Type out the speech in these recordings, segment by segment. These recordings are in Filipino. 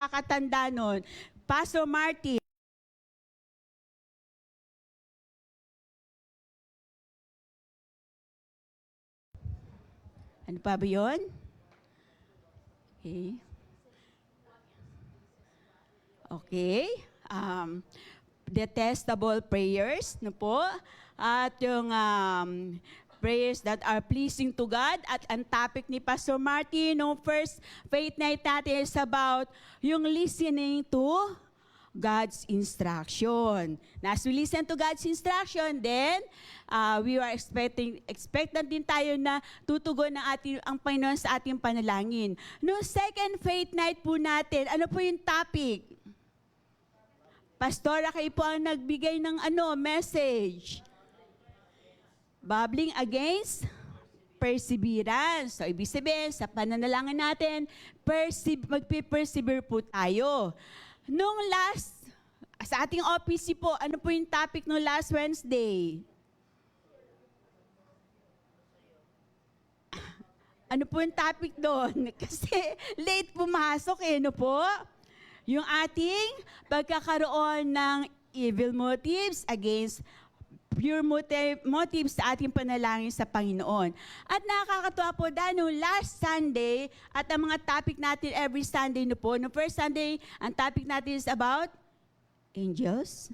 nakakatanda nun? Pastor Martin. Ano pa ba yun? Okay. Okay. Detestable prayers, no po? At yung prayers that are pleasing to God. At ang topic ni Pastor Martin, no first faith night natin is about yung listening to God's instruction. Now, as we listen to God's instruction, then we are expectant din tayo na tutugon ang Panginoon sa ating panalangin. No second faith night po natin, ano po yung topic? Pastora, kayo po ang nagbigay ng message. Babbling against perseverance. So, ibig sabihin, sa pananalangin natin, magpe-persevere po tayo. Nung sa ating OPC po, ano po yung topic nung last Wednesday? Ano po yung topic doon? Kasi late pumasok no po? Yung ating pagkakaroon ng evil motives against pure motives sa ating panalangin sa Panginoon. At nakakatuwa po dahil nung last Sunday at ang mga topic natin every Sunday po. No first Sunday, ang topic natin is about angels.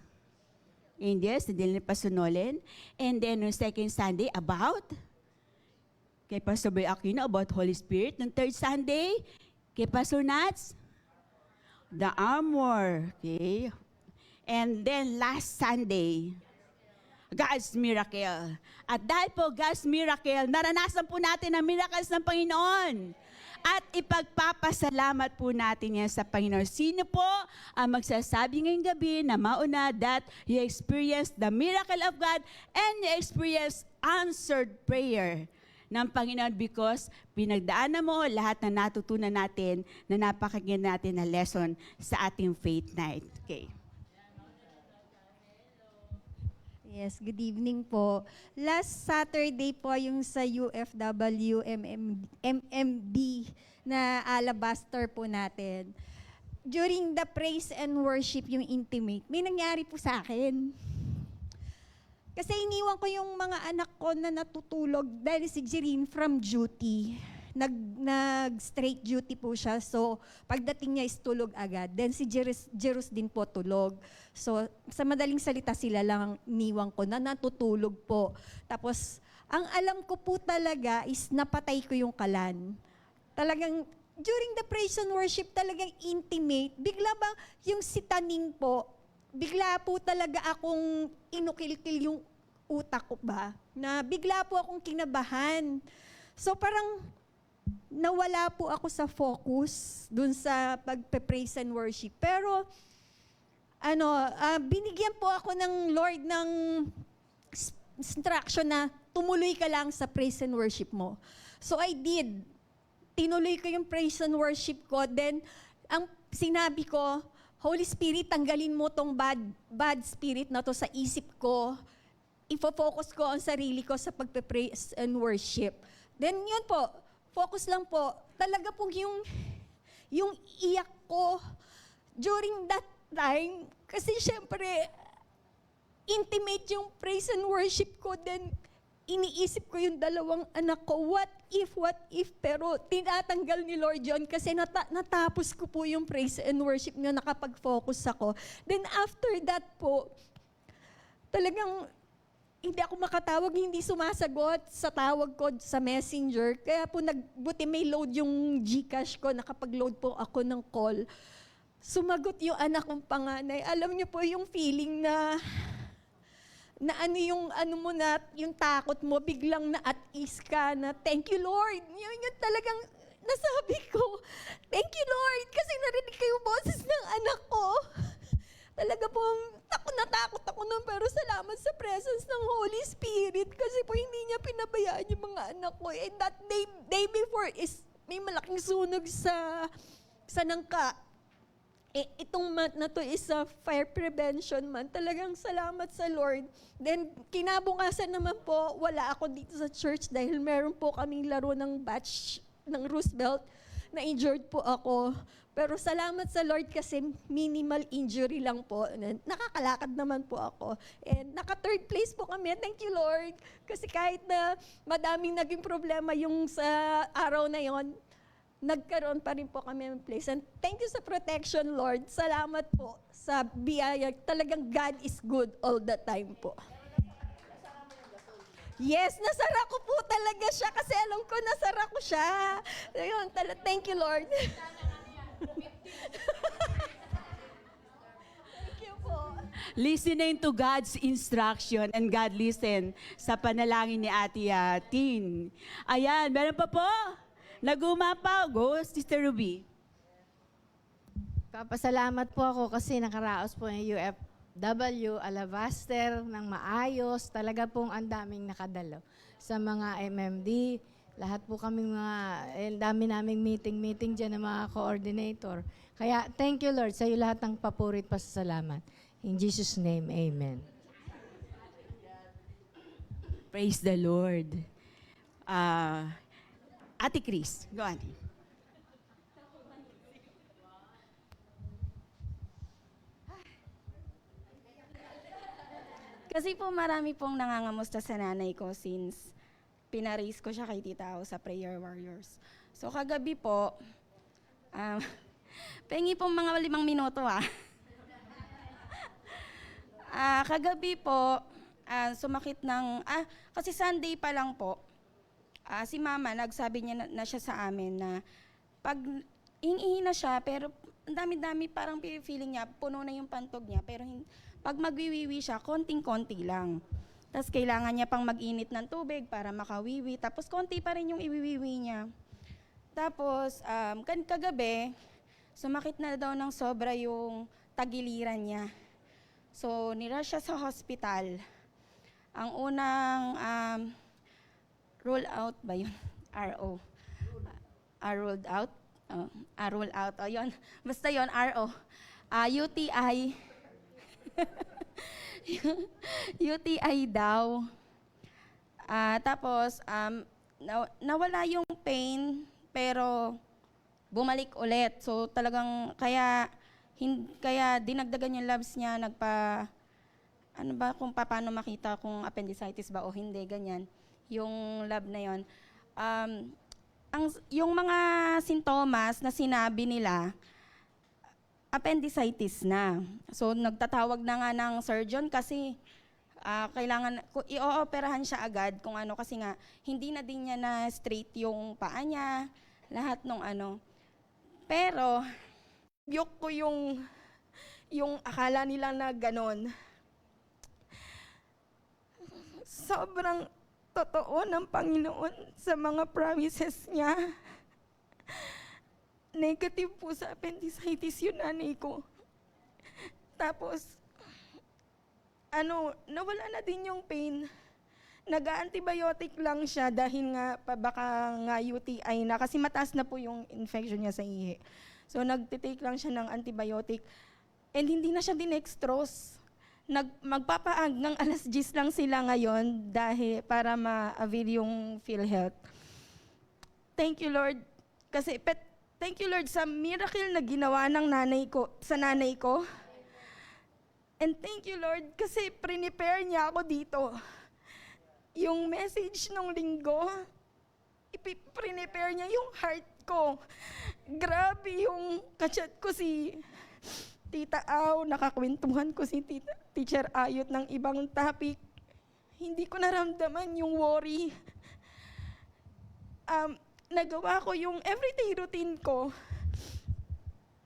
Angels, na din pasunolin. And then, no second Sunday, about kay Pastor Boy Aquino, about Holy Spirit. Nung third Sunday, kay Pastor Nats, the armor. Okay? And then, last Sunday, God's miracle. At dahil po God's miracle, naranasan po natin ang miracles ng Panginoon. At ipagpapasalamat po natin yan sa Panginoon. Sino po ang magsasabi ngayong gabi na mauna that you experience the miracle of God and you experience answered prayer ng Panginoon because pinagdaanan mo lahat na natutunan natin na napakinggan natin na lesson sa ating faith night. Okay. Yes, good evening po. Last Saturday po yung sa UFW MMB na alabaster po natin. During the praise and worship, yung intimate, may nangyari po sa akin. Kasi iniwan ko yung mga anak ko na natutulog dahil si Jerin from duty. Nag-straight duty po siya. So, pagdating niya is tulog agad. Then si Jerus din po tulog. So, sa madaling salita sila lang niwang ko na natutulog po. Tapos, ang alam ko po talaga is napatay ko yung kalan. Talagang, during the praise and worship, talagang intimate. Bigla bang yung sitaning po, bigla po talaga akong inukilkil yung utak ko ba? Na bigla po akong kinabahan. So, parang, nawala po ako sa focus dun sa pagpe-praise and worship. Pero, binigyan po ako ng Lord ng instruction na tumuloy ka lang sa praise and worship mo. So I did. Tinuloy ko yung praise and worship ko. Then, ang sinabi ko, Holy Spirit, tanggalin mo tong bad spirit na to sa isip ko. Ifo-focus ko ang sarili ko sa pagpe-praise and worship. Then yun po, focus lang po. Talaga pong yung iyak ko during that time, kasi syempre, intimate yung praise and worship ko, then iniisip ko yung dalawang anak ko, what if, pero tinatanggal ni Lord yun kasi natapos ko po yung praise and worship niya, nakapag-focus ako. Then after that po, talagang hindi ako makatawag, hindi sumasagot sa tawag ko sa messenger. Kaya po buti may load yung GCash ko, nakapag-load po ako ng call. Sumagot yung anak kong panganay. Alam niyo po yung feeling na yung takot mo, biglang na at ease ka na, thank you Lord. Yun talagang nasabi ko, thank you Lord, kasi narinig ko yung boses ng anak ko. Talaga pong natakot ako nun, pero salamat sa presence ng Holy Spirit kasi po hindi niya pinabayaan yung mga anak ko. And that day before is may malaking sunog sa nangka. Itong month na to is a fire prevention month. Talagang salamat sa Lord. Then, kinabukasan naman po, wala ako dito sa church dahil meron po kaming laro ng batch ng Roosevelt na-injured po ako. Pero salamat sa Lord kasi minimal injury lang po. Nakakalakad naman po ako. And naka-third place po kami. Thank you, Lord. Kasi kahit na madaming naging problema yung sa araw na yon, nagkaroon pa rin po kami ng place. And thank you sa protection, Lord. Salamat po sa biyaya. Talagang God is good all the time po. Yes, nasara ko po talaga siya kasi alam ko nasara ko siya. Ayun, thank you, Lord. Thank you po. Listening to God's instruction and God listen sa panalangin ni Ate Tin. Ayan, meron pa po? Nagumapaw. Go, Sister Ruby. Papasalamat po ako kasi nakaraos po yung UFW, Alabaster, ng maayos. Talaga pong ang daming nakadalo sa mga MMD. Lahat po kaming dami naming meeting dyan ng mga coordinator. Kaya thank you Lord sa iyo lahat ng papurit pasasalamat. In Jesus' name, amen. Praise the Lord. Ate Chris, go on. Kasi po marami pong nangangamusta sa nanay ko since pinaris ko siya kay Tita Au sa Prayer Warriors. So kagabi po, pengi pong mga 5 minuto kagabi po, sumakit ng, kasi Sunday pa lang po, si Mama nagsabi niya na siya sa amin na pag ihi na siya, pero ang dami-dami parang feeling niya, puno na yung pantog niya, pero pag magwiwiwi siya, konting-konti lang. Tapos kailangan niya pang mag-init ng tubig para makawiwi. Tapos konti pa rin yung iwiwiwi niya. Tapos kagabi, sumakit na daw ng sobra yung tagiliran niya. So nirush siya sa hospital. Ang unang roll out ba yun? RO. Rolled out? Roll out. O yun. Basta yun, RO. UTI. UTI daw. Tapos, nawala yung pain, pero bumalik ulit. So talagang, kaya dinagdagan yung labs niya, ano ba kung paano makita kung appendicitis ba o hindi, ganyan. Yung lab na yon. Yung mga sintomas na sinabi nila, appendicitis na. So nagtatawag na nga ng surgeon kasi kailangan i-ooperahan siya agad kung ano, kasi nga hindi na din niya na straight yung paa niya, lahat ng ano. Pero yok ko yung akala nila na ganon. Sobrang totoo ng Panginoon sa mga promises niya. Negative po sa appendicitis yung nanay ko. Tapos, nawala na din yung pain. Nag-antibiotic lang siya dahil nga baka nga UTI na kasi mataas na po yung infection niya sa ihi. So nagtitake lang siya ng antibiotic and hindi na siya dinextrose. Magpapaag ng 10:00 lang sila ngayon dahil para ma-avail yung PhilHealth. Thank you Lord kasi thank you Lord sa miracle na ginawa ng sa nanay ko. And thank you Lord kasi prepare niya ako dito. Yung message nung linggo, prepare niya yung heart ko. Grabe yung kachat ko si Tita Au, nakakwentuhan ko si Teacher Ayot ng ibang topic. Hindi ko naramdaman yung worry. Nagawa ko yung everyday routine ko.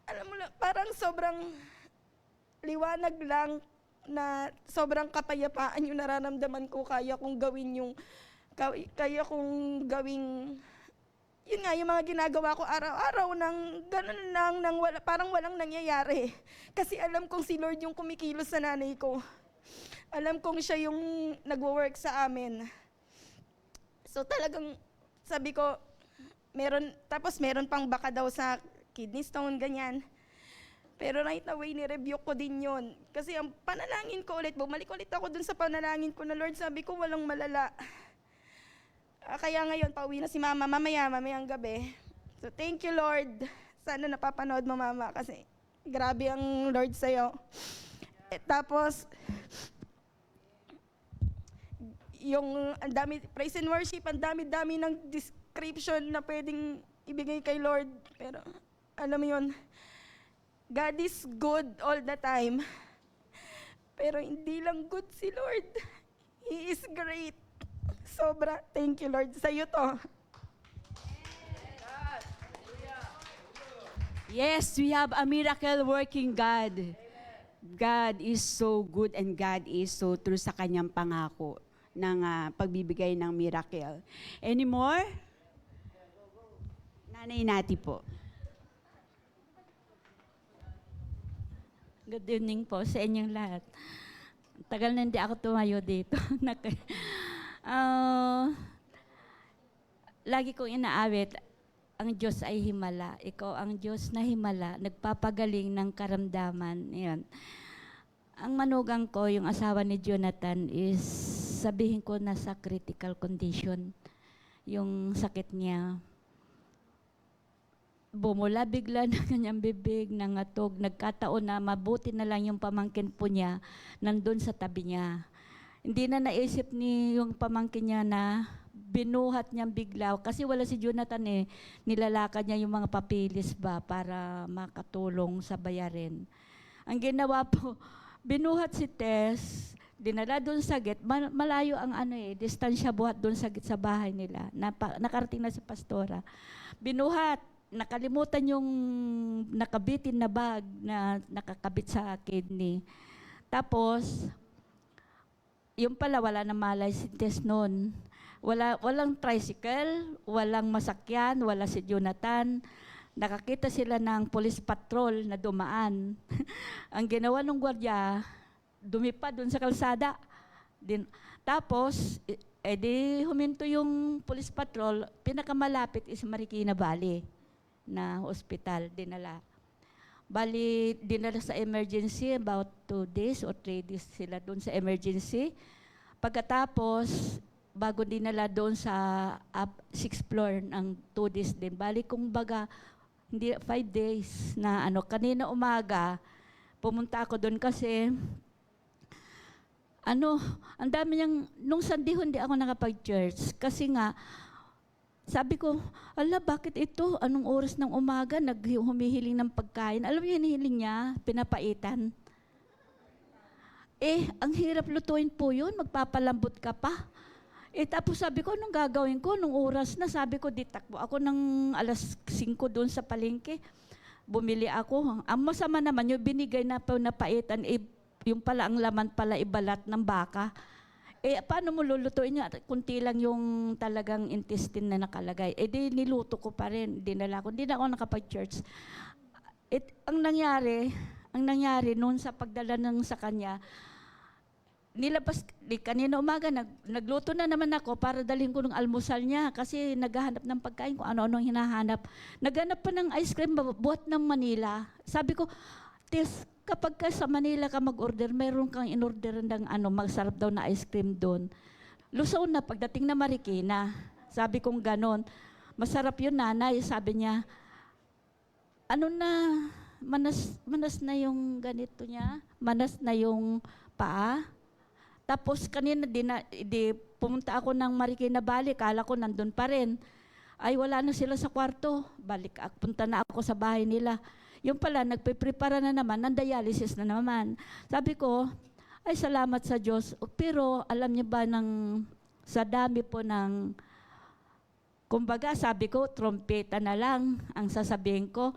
Alam mo lang, parang sobrang liwanag lang na sobrang kapayapaan yung nararamdaman ko. Kaya kong gawin yun nga, yung mga ginagawa ko araw-araw ng ganun lang, parang walang nangyayari. Kasi alam kong si Lord yung kumikilos sa nanay ko. Alam kong siya yung nagwo-work sa amin. So talagang sabi ko, meron pang baka daw sa kidney stone, ganyan. Pero right away, ni-review ko din yun. Kasi ang panalangin ko ulit, bumalik ulit ako dun sa panalangin ko na Lord, sabi ko walang malala. Kaya ngayon, pauwi na si Mama mamayang gabi. So thank you, Lord. Sana napapanood mo, Mama, kasi grabe ang Lord sa'yo. Tapos, yung ang dami, praise and worship, ang dami-dami ng description na pwedeng ibigay kay Lord. Pero, alam mo yun, God is good all the time. Pero hindi lang good si Lord. He is great. Sobra. Thank you, Lord. Sa'yo to. Yes, we have a miracle working God. God is so good and God is so true sa kanyang pangako ng pagbibigay ng miracle. Any more? Nanay Nati po. Good evening po sa inyong lahat. Tagal na hindi ako tumayo dito. Lagi kong inaawit, ang Diyos ay himala. Ikaw ang Diyos na himala, nagpapagaling ng karamdaman. Yan. Ang manugang ko, yung asawa ni Jonathan, is sabihin ko nasa critical condition. Yung sakit niya. Bumula bigla ng kanyang bibig, nangatog. Nagkataon na mabuti na lang yung pamangkin po niya nandun sa tabi niya. Hindi na naisip ni yung pamangkin niya na binuhat niyang bigla. Kasi wala si Jonathan eh. Nilalakad niya yung mga papilis ba para makatulong sa bayarin. Ang ginawa po, binuhat si Tess, dinala doon sa gate. Malayo ang distansya buhat doon sa gate sa bahay nila. Nakarating na si Pastora. Binuhat. Nakalimutan yung nakabitin na bag na nakakabit sa kidney. Tapos, yung pala wala na malay si Tess noon. Walang tricycle, walang masakyan, wala si Jonathan. Nakakita sila ng police patrol na dumaan. Ang ginawa ng gwardiya, dumipad doon sa kalsada. Tapos, di huminto yung police patrol, pinakamalapit is Marikina Valley na hospital, dinala. Bali, dinala sa emergency, about 2 days or 3 days sila doon sa emergency. Pagkatapos, bago dinala doon sa 6th floor ng 2 days din. Bali, kung baga, hindi 5 days na kanina umaga, pumunta ako doon kasi, ang dami niyang, nung Sunday hindi ako nakapag-church. Kasi nga, sabi ko, bakit ito? Anong oras ng umaga, humihiling ng pagkain? Alam niyo, hinihiling niya, pinapaitan. Ang hirap lutuin po yun, magpapalambot ka pa. Tapos sabi ko, anong gagawin ko? Nung oras na, sabi ko, ditakbo ako ng alas 5 doon sa palengke. Bumili ako. Ang masama naman, yung binigay na paitan, yung pala, ang laman pala, ibalat ng baka. Paano mo lulutuin niya? Kunti lang yung talagang intestine na nakalagay. Di niluto ko pa rin. Dinala ko. Hindi na ako nakapag-church. Ang nangyari noon sa pagdala ng sa kanya, nilabas, kanina umaga, nagluto na naman ako para dalhin ko ng almusal niya kasi naghahanap ng pagkain kung ano-ano hinahanap. Naghanap pa ng ice cream buhat ng Manila. Sabi ko, Tess, kapag ka sa Manila ka mag-order, mayroon kang in-order ng magsarap daw na ice cream doon. Lusaw na, pagdating na Marikina. Sabi kong ganon. Masarap yun, nanay. Sabi niya, manas na yung ganito niya, manas na yung paa. Tapos kanina, pumunta ako ng Marikina Valley, kala ko nandun pa rin. Ay, wala na sila sa kwarto. Punta na ako sa bahay nila. Yung pala, nagpe-prepara na naman, ng dialysis na naman. Sabi ko, ay salamat sa Diyos. Pero alam niyo ba, sa dami po ng, kumbaga sabi ko, trompeta na lang ang sasabihin ko.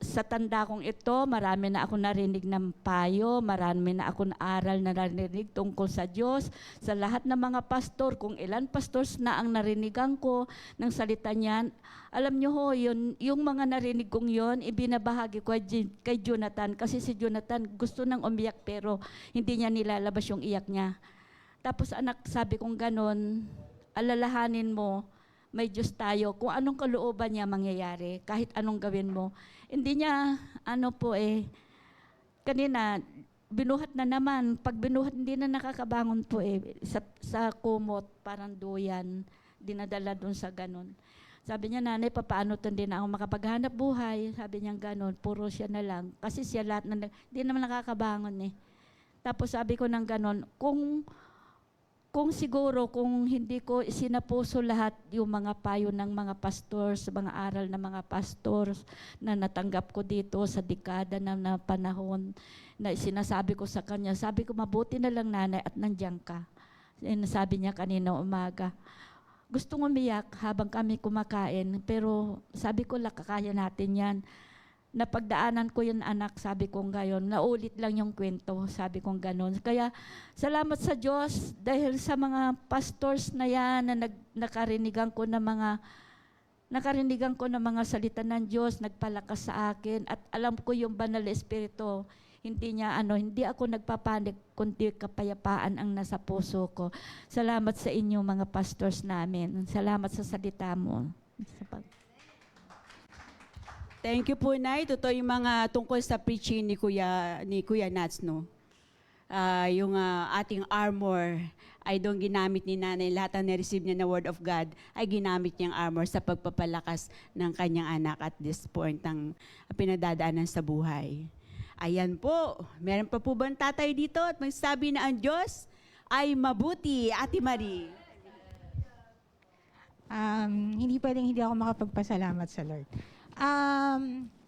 Sa tanda kong ito, marami na ako narinig ng payo, marami na ako aral na narinig tungkol sa Diyos, sa lahat ng mga pastor, kung ilan pastors na ang narinigan ko ng salita niyan. Alam niyo ho, yung mga narinig kong yon, ibinabahagi ko kay Jonathan, kasi si Jonathan gusto nang umiyak pero hindi niya nilalabas yung iyak niya. Tapos anak, sabi kong ganon, alalahanin mo, may Diyos tayo, kung anong kalooban niya mangyayari, kahit anong gawin mo. Hindi niya, kanina, binuhat na naman. Pag binuhat, hindi na nakakabangon po sa kumot, parang duyan, dinadala doon sa ganon. Sabi niya, nanay, papaano to din ako makapaghanap buhay? Sabi niya gano'n, puro siya na lang. Kasi siya lahat na, hindi naman nakakabangon eh. Tapos sabi ko ng gano'n, kung siguro, kung hindi ko sinapuso lahat yung mga payo ng mga pastors, mga aral ng mga pastors na natanggap ko dito sa dekada na panahon na sinasabi ko sa kanya, sabi ko, mabuti na lang nanay at nandiyan ka. Sabi niya kanina umaga. Gustong umiyak habang kami kumakain, pero sabi ko, kaya natin yan. Napagdaanan ko yung anak, sabi kong gayon. Naulit lang yung kwento, sabi kong ganon. Kaya salamat sa Diyos dahil sa mga pastors na yan na nakarinigan ko ng mga salita ng Diyos, nagpalakas sa akin at alam ko yung banal na espiritu. Hindi ako nagpapanik, kundi kapayapaan ang nasa puso ko. Salamat sa inyo mga pastors namin. Salamat sa salita mo. Thank you po, Nay. Totoo yung mga tungkol sa preaching ni Kuya Nats, no? Yung ating armor ay doon ginamit ni Nanay. Lahat ang na-receive niya na Word of God ay ginamit niyang armor sa pagpapalakas ng kanyang anak at this point ng pinadadaanan sa buhay. Ayan po. Meron pa po bang tatay dito at magsasabi na ang Diyos ay mabuti, Ate Marie? Hindi pwedeng hindi ako makapagpasalamat sa Lord.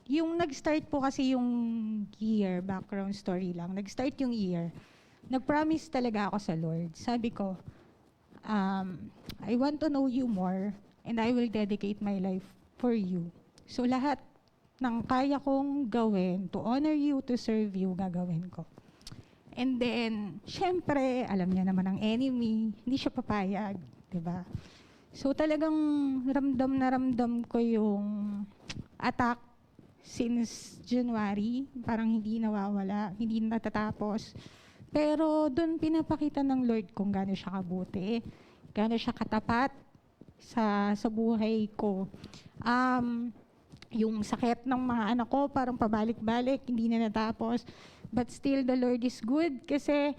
Yung nag-start po kasi yung year, background story lang, nag-start yung year, nag-promise talaga ako sa Lord. Sabi ko, I want to know you more and I will dedicate my life for you. So lahat ng kaya kong gawin, to honor you, to serve you, gagawin ko. And then, syempre, alam niya naman ang enemy, hindi siya papayag, di ba? So talagang ramdam ko yung attack since January, parang hindi nawawala, hindi natatapos. Pero doon pinapakita ng Lord kung gaano siya kabuti, gaano siya katapat sa buhay ko. Yung sakit ng mga anak ko, parang pabalik-balik, hindi na natapos. But still, the Lord is good kasi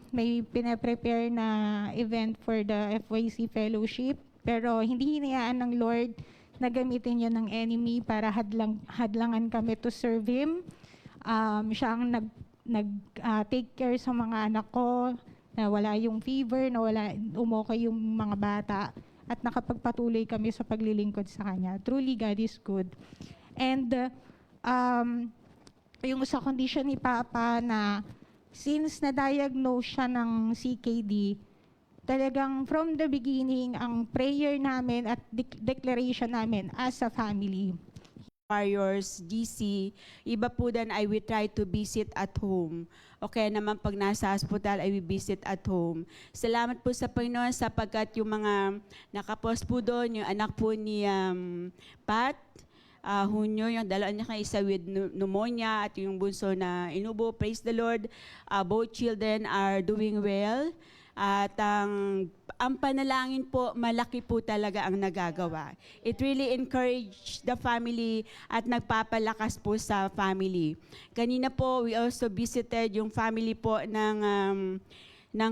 may pinaprepare na event for the FYC Fellowship. Pero hindi hinayaan ng Lord na gamitin yun ng enemy para hadlangan kami to serve Him. Siya ang take care sa mga anak ko, na wala yung fever, na wala umokay yung mga bata. At nakapagpatuloy kami sa paglilingkod sa Kanya. Truly, God is good. And yung sa condition ni Papa na since na-diagnose siya ng CKD, talagang from the beginning, ang prayer namin at declaration namin as a family. Warriors, GC, iba po dan I will try to visit at home. Okay naman pag nasa hospital, I will visit at home. Salamat po sa Panginoon sapagkat yung mga nakapost po doon, yung anak po ni Pat, Hunyo, yung dalawa niya kayo isa with pneumonia at yung bunso na inubo, praise the Lord. Both children are doing well. At ang panalangin po, malaki po talaga ang nagagawa. It really encouraged the family at nagpapalakas po sa family. Kanina po, we also visited yung family po ng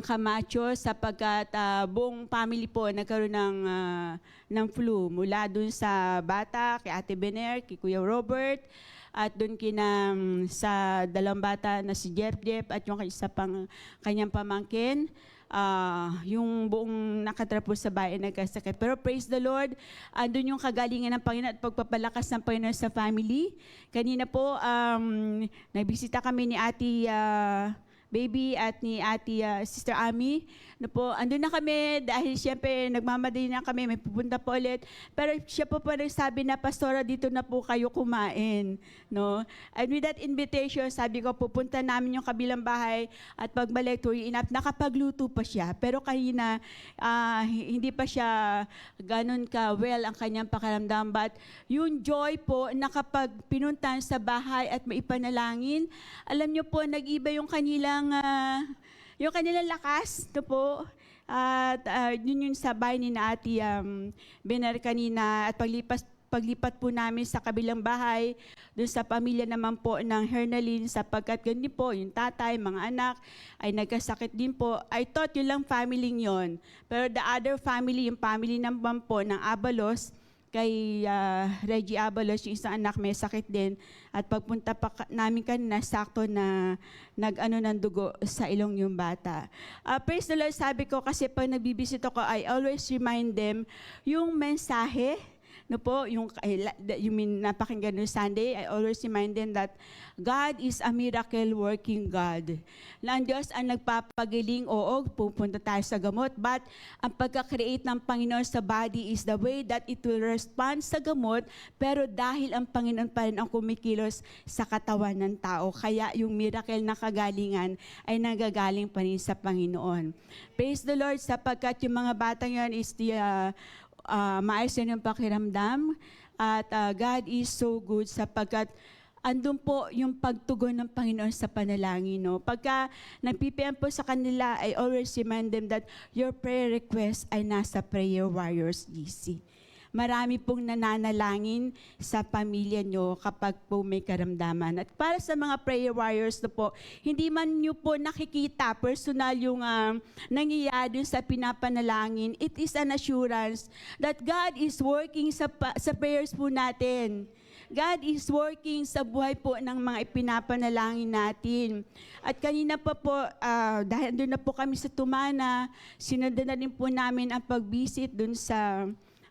Camacho sapagkat buong family po nagkaroon ng flu. Mula dun sa bata, kay Ate Bener, kay Kuya Robert, at doon sa dalawang bata na si Jeff at yung isa pang kanyang pamangkin. Yung buong nakatira po sa bahay nagkasakit. Pero praise the Lord, andun yung kagalingan ng Panginoon at pagpapalakas ng Panginoon sa family. Kanina po, nagbisita kami ni Ate Baby at ni Ate Sister Ami. Andun na kami dahil siyempre nagmamadali na kami, may pupunta po ulit. Pero siya po nagsabi na, Pastora, dito na po kayo kumain. No? And with that invitation, sabi ko, pupunta namin yung kabilang bahay at pagbalik, nakapagluto pa siya. Pero kanina, hindi pa siya ganun ka well ang kanyang pakiramdam. But yung joy po na kapag pinuntahan sa bahay at maipanalangin, alam niyo po, nag-iba yung kanilang lakas, ito po. At yun yung sabay ni na Ate Bener kanina at paglipas paglipat po namin sa kabilang bahay, doon sa pamilya naman po ng Hernaline, sapagkat ganun po, yung tatay, mga anak, ay nagkasakit din po. I thought yun lang family yon. Pero the other family, yung family naman po ng Abalos, kay Reggie Abalos, yung isang anak may sakit din. At pagpunta pa namin kanina, sakto na nag-ano ng dugo sa ilong yung bata. Praise the Lord, sabi ko kasi pag nagbibisit ako, I always remind them yung mensahe, no po, yung napakinggan no Sunday, I always remind them that God is a miracle working God. Na ang Diyos ang nagpapagaling, oo, pupunta tayo sa gamot, but ang pagka-create ng Panginoon sa body is the way that it will respond sa gamot, pero dahil ang Panginoon pa rin ang kumikilos sa katawan ng tao, kaya yung miracle na kagalingan ay nagagaling pa rin sa Panginoon. Praise the Lord, sapagkat yung mga batang yan is maayos na yung pakiramdam, at God is so good sapagkat andun po yung pagtugon ng Panginoon sa panalangin. No? Pagka nagpipian po sa kanila, I always remind them that your prayer request ay nasa Prayer Warriors GC. Marami pong nananalangin sa pamilya nyo kapag po may karamdaman. At para sa mga prayer warriors na po, hindi man nyo po nakikita personal yung nangyayari sa pinapanalangin, it is an assurance that God is working sa prayers po natin. God is working sa buhay po ng mga ipinapanalangin natin. At kanina pa po, dahil doon na po kami sa Tumana, sinundan na rin po namin ang pag-visit doon sa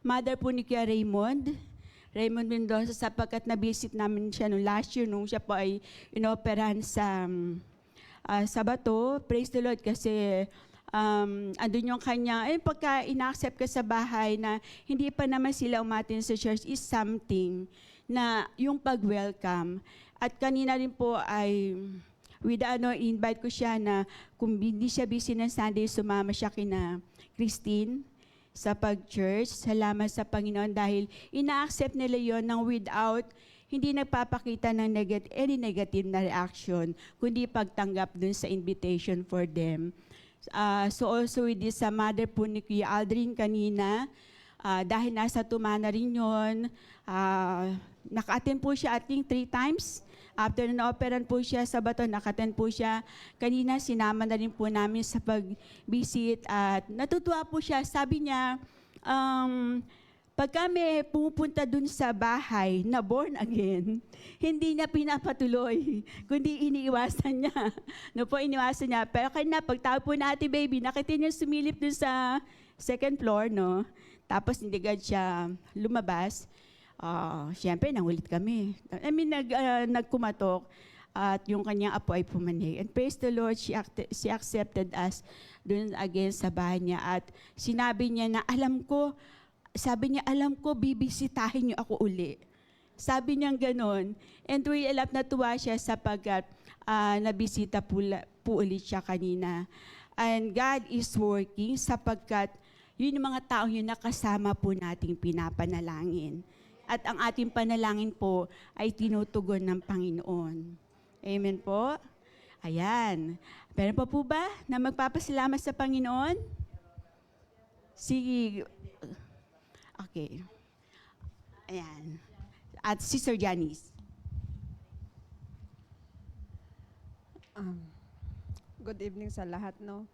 mother po ni Kuya Raymond Mendoza, sapagkat na-visit namin siya noong last year nung siya po ay inoperahan sa bato. Praise the Lord, kasi andun yung kanya, pagka ina-accept ka sa bahay na hindi pa naman sila umatin sa church is something na yung pag-welcome. At kanina rin po ay invite ko siya na kung hindi siya busy ng Sunday, sumama siya kina Christine sa pag-church. Salamat sa Panginoon dahil ina-accept nila yon ng without, hindi nagpapakita ng any negative na reaction, kundi pagtanggap dun sa invitation for them. So also with this mother po ni Kuya Aldrin kanina, dahil nasa Tumana rin yun, naka-attend po siya I think 3 times. After na-operan po siya sa bato, naka-attend po siya. Kanina, sinama na rin po namin sa pag-visit at natutuwa po siya. Sabi niya, pag kami pumupunta dun sa bahay na born again, hindi niya pinapatuloy, kundi iniiwasan niya. No po, iniwasan niya. Pero kanina, pagtawag po natin, baby, nakita niya sumilip dun sa 2nd floor, no? Tapos hindi agad siya lumabas. Siyempre, nangulit kami. Nagkumatok at yung kanyang apo ay pumanig. And praise the Lord, she accepted us doon again sa bahay niya. At sinabi niya na, alam ko, bibisitahin niyo ako uli. Sabi niya ganon. And we love natuwa siya sapagkat nabisita po ulit siya kanina. And God is working sapagkat yun yung mga tao yun nakasama po nating pinapanalangin. At ang ating panalangin po ay tinutugon ng Panginoon. Amen po? Ayan. Meron pa po ba na magpapasalamat sa Panginoon? Sige. Okay. Ayan. At Sister Janice. Good evening sa lahat, no?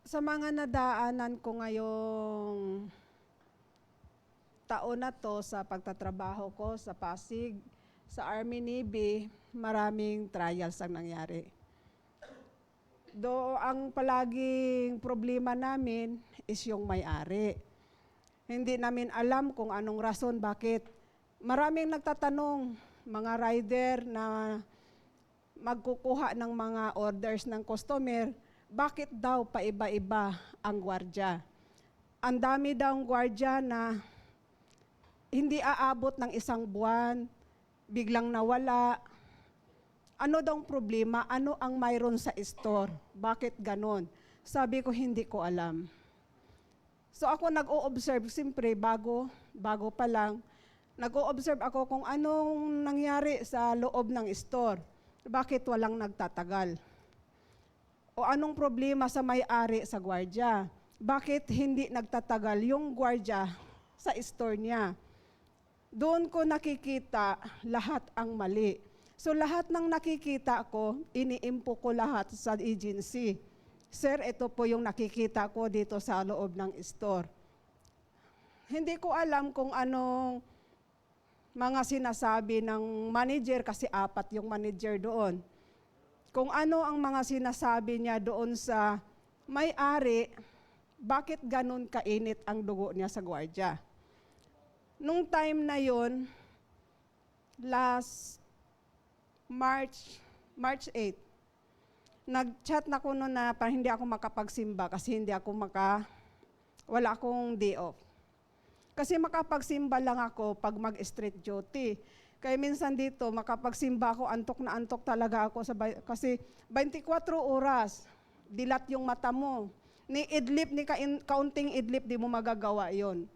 Sa mga nadaanan ko ngayong taon na to sa pagtatrabaho ko sa Pasig, sa Army Navy, maraming trials ang nangyari. Ang palaging problema namin is yung may-ari. Hindi namin alam kung anong rason bakit. Maraming nagtatanong, mga rider na magkukuha ng mga orders ng customer, bakit daw paiba-iba ang gwardya? Ang dami daw ang gwardya na hindi aabot ng 1 buwan, biglang nawala. Ano daw ang problema? Ano ang mayroon sa store? Bakit ganon? Sabi ko, hindi ko alam. So ako nag-o-observe, siyempre bago pa lang, nag-o-observe ako kung anong nangyari sa loob ng store. Bakit walang nagtatagal? O anong problema sa may-ari sa gwardya? bakit hindi nagtatagal yung gwardiya sa store niya. Doon ko nakikita lahat ang mali. So lahat ng nakikita ko, iniimpo ko lahat sa agency. Sir, ito po yung nakikita ko dito sa loob ng store. Hindi ko alam kung anong mga sinasabi ng manager kasi 4 yung manager doon. Kung ano ang mga sinasabi niya doon sa may-ari, bakit ganun kainit ang dugo niya sa gwardiya. Nung time na yon, last March 8, nag-chat na ko noon na parang hindi ako makapagsimba kasi wala akong day off. Kasi makapagsimba lang ako pag mag-street duty. Kaya minsan dito, makapagsimba ako, antok na antok talaga ako kasi 24 oras, dilat yung mata mo. Ni kaunting idlip, di mo magagawa yon.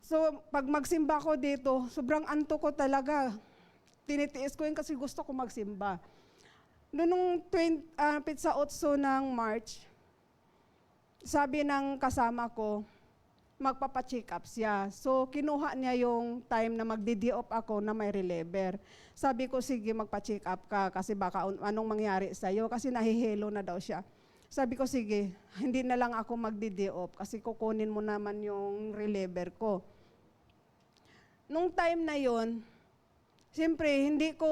So, pag magsimba ko dito, sobrang antok ko talaga. Tinitiis ko yun kasi gusto ko magsimba. Noong Pitsa 8 ng March, sabi ng kasama ko, magpapacheck up siya. So, kinuha niya yung time na magdi-off ako na may reliever. Sabi ko, sige, magpa-check up ka kasi baka anong mangyari sa'yo kasi nahihilo na daw siya. Sabi ko, sige, hindi na lang ako magdi-off kasi kukunin mo naman yung reliever ko. Nung time na yon, siyempre, hindi ko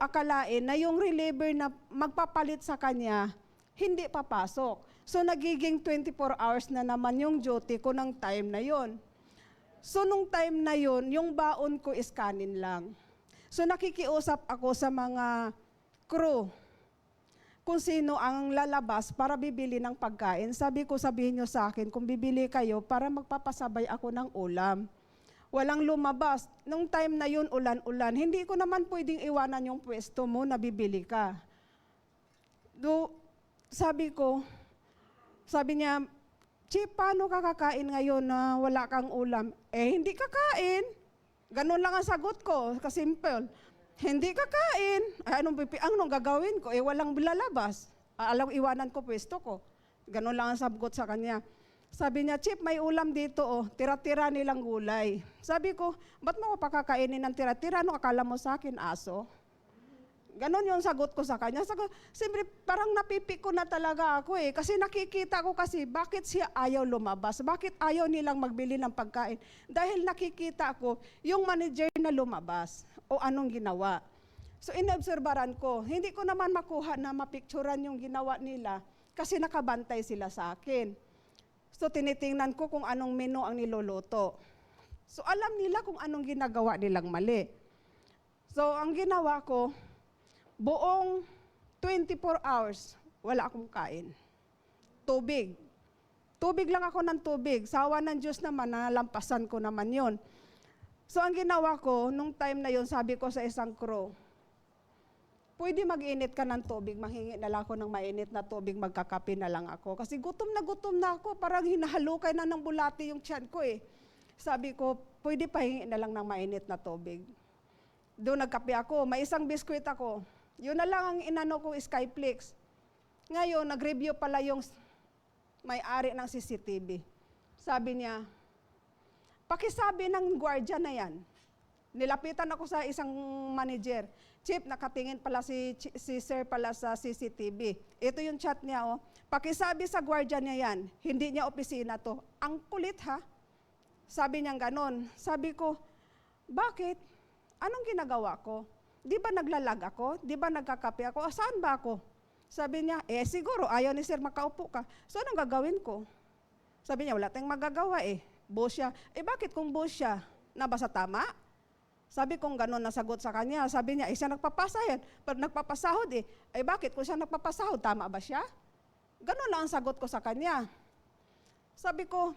akalain na yung reliever na magpapalit sa kanya, hindi papasok. So, nagiging 24 hours na naman yung duty ko ng time na yon. So, nung time na yon, yung baon ko is kanin lang. So, nakikiusap ako sa mga crew kung sino ang lalabas para bibili ng pagkain. Sabi ko, sabihin nyo sa akin kung bibili kayo para magpapasabay ako ng ulam. Walang lumabas. Nung time na yun, ulan-ulan. Hindi ko naman pwedeng iwanan yung pwesto mo na bibili ka. Sabi niya, Chip, paano ka kakain ngayon na wala kang ulam? Hindi kakain. Ganun lang ang sagot ko, kasimple. Hindi kakain. Anong gagawin ko? Walang lalabas. Iwanan ko pwesto ko. Ganun lang ang sagot sa kanya. Sabi niya, Chip, may ulam dito, tira-tira nilang gulay. Sabi ko, ba't mo ko pakakainin ng tira-tira? Ano akala mo sa akin, aso? Ganon yung sagot ko sa kanya. Siyempre, parang napipik ko na talaga ako kasi nakikita ko kasi bakit siya ayaw lumabas? Bakit ayaw nilang magbili ng pagkain? Dahil nakikita ko yung manager na lumabas o anong ginawa. So, inobserbaran ko. Hindi ko naman makuha na mapicturan yung ginawa nila kasi nakabantay sila sa akin. So, tinitingnan ko kung anong menu ang niluluto. So, alam nila kung anong ginagawa nilang mali. So, ang ginawa ko, buong 24 hours, wala akong kain. Tubig. Tubig lang ako ng tubig. Sawa ng Diyos naman, nalampasan ko naman yon. So, ang ginawa ko, nung time na yon, sabi ko sa isang crew, pwede mag-init ka ng tubig, manghingi na lang ako ng mainit na tubig, magkakape na lang ako. Kasi gutom na ako, parang hinahalukay na ng bulati yung tiyan ko Sabi ko, pwede pahingi na lang ng mainit na tubig. Doon nagkape ako, may isang biskwit ako. Yun na lang ang inano ko, Skyflix. Ngayon, nag-review pala yung may-ari ng CCTV. Sabi niya, pakisabi ng gwardiya na yan. Nilapitan ako sa isang manager. Chief, nakatingin pala si sir pala sa CCTV. Ito yung chat niya, pakisabi sa gwardiya niya yan, hindi niya opisina to. Ang kulit ha? Sabi niya ganon. Sabi ko, bakit? Anong ginagawa ko? Di ba naglalag ako? Di ba nagkakape ako? Saan ba ako? Sabi niya, siguro ayaw ni sir makaupo ka. So anong gagawin ko? Sabi niya, wala tayong magagawa Boss siya. Bakit kung boss siya? Nabasa tama? Sabi kong gano'n nasagot sa kanya. Sabi niya, siya nagpapasahod. Pag nagpapasahod bakit kung siya nagpapasahod, tama ba siya? Gano'n lang ang sagot ko sa kanya. Sabi ko,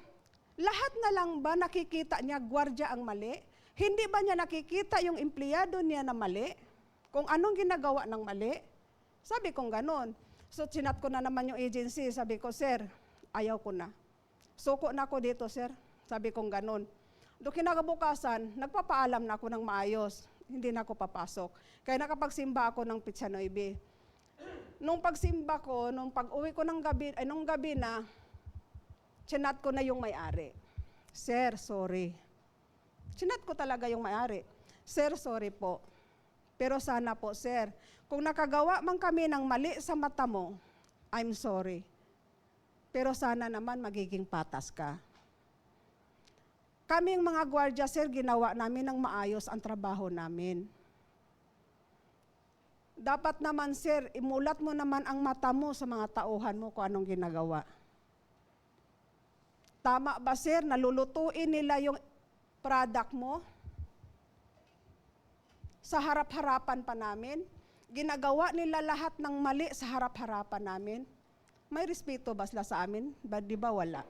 lahat na lang ba nakikita niya gwardiya ang mali? Hindi ba niya nakikita yung empleyado niya na mali? Kung anong ginagawa ng mali? Sabi kong gano'n. So, sinat ko na naman yung agency. Sabi ko, sir, ayaw ko na. Suko na ako dito, sir. Sabi kong gano'n. Doon kinagabukasan, nagpapaalam na ako ng maayos. Hindi na ako papasok. Kaya nakapagsimba ako ng Pitsa 9. Nung pagsimba ko, nung pag-uwi ko ng gabi, nung gabi na, chinat ko na yung may-ari. Sir, sorry. Chinat ko talaga yung may-ari. Sir, sorry po. Pero sana po, sir, kung nakagawa man kami ng mali sa mata mo, I'm sorry. Pero sana naman magiging patas ka. Kaming mga gwardiya, sir, ginawa namin ng maayos ang trabaho namin. Dapat naman, sir, imulat mo naman ang mata mo sa mga tauhan mo kung anong ginagawa. Tama ba, sir, nalulutuin nila yung product mo? Sa harap-harapan pa namin? Ginagawa nila lahat ng mali sa harap-harapan namin? May respeto ba sila sa amin? Di ba wala?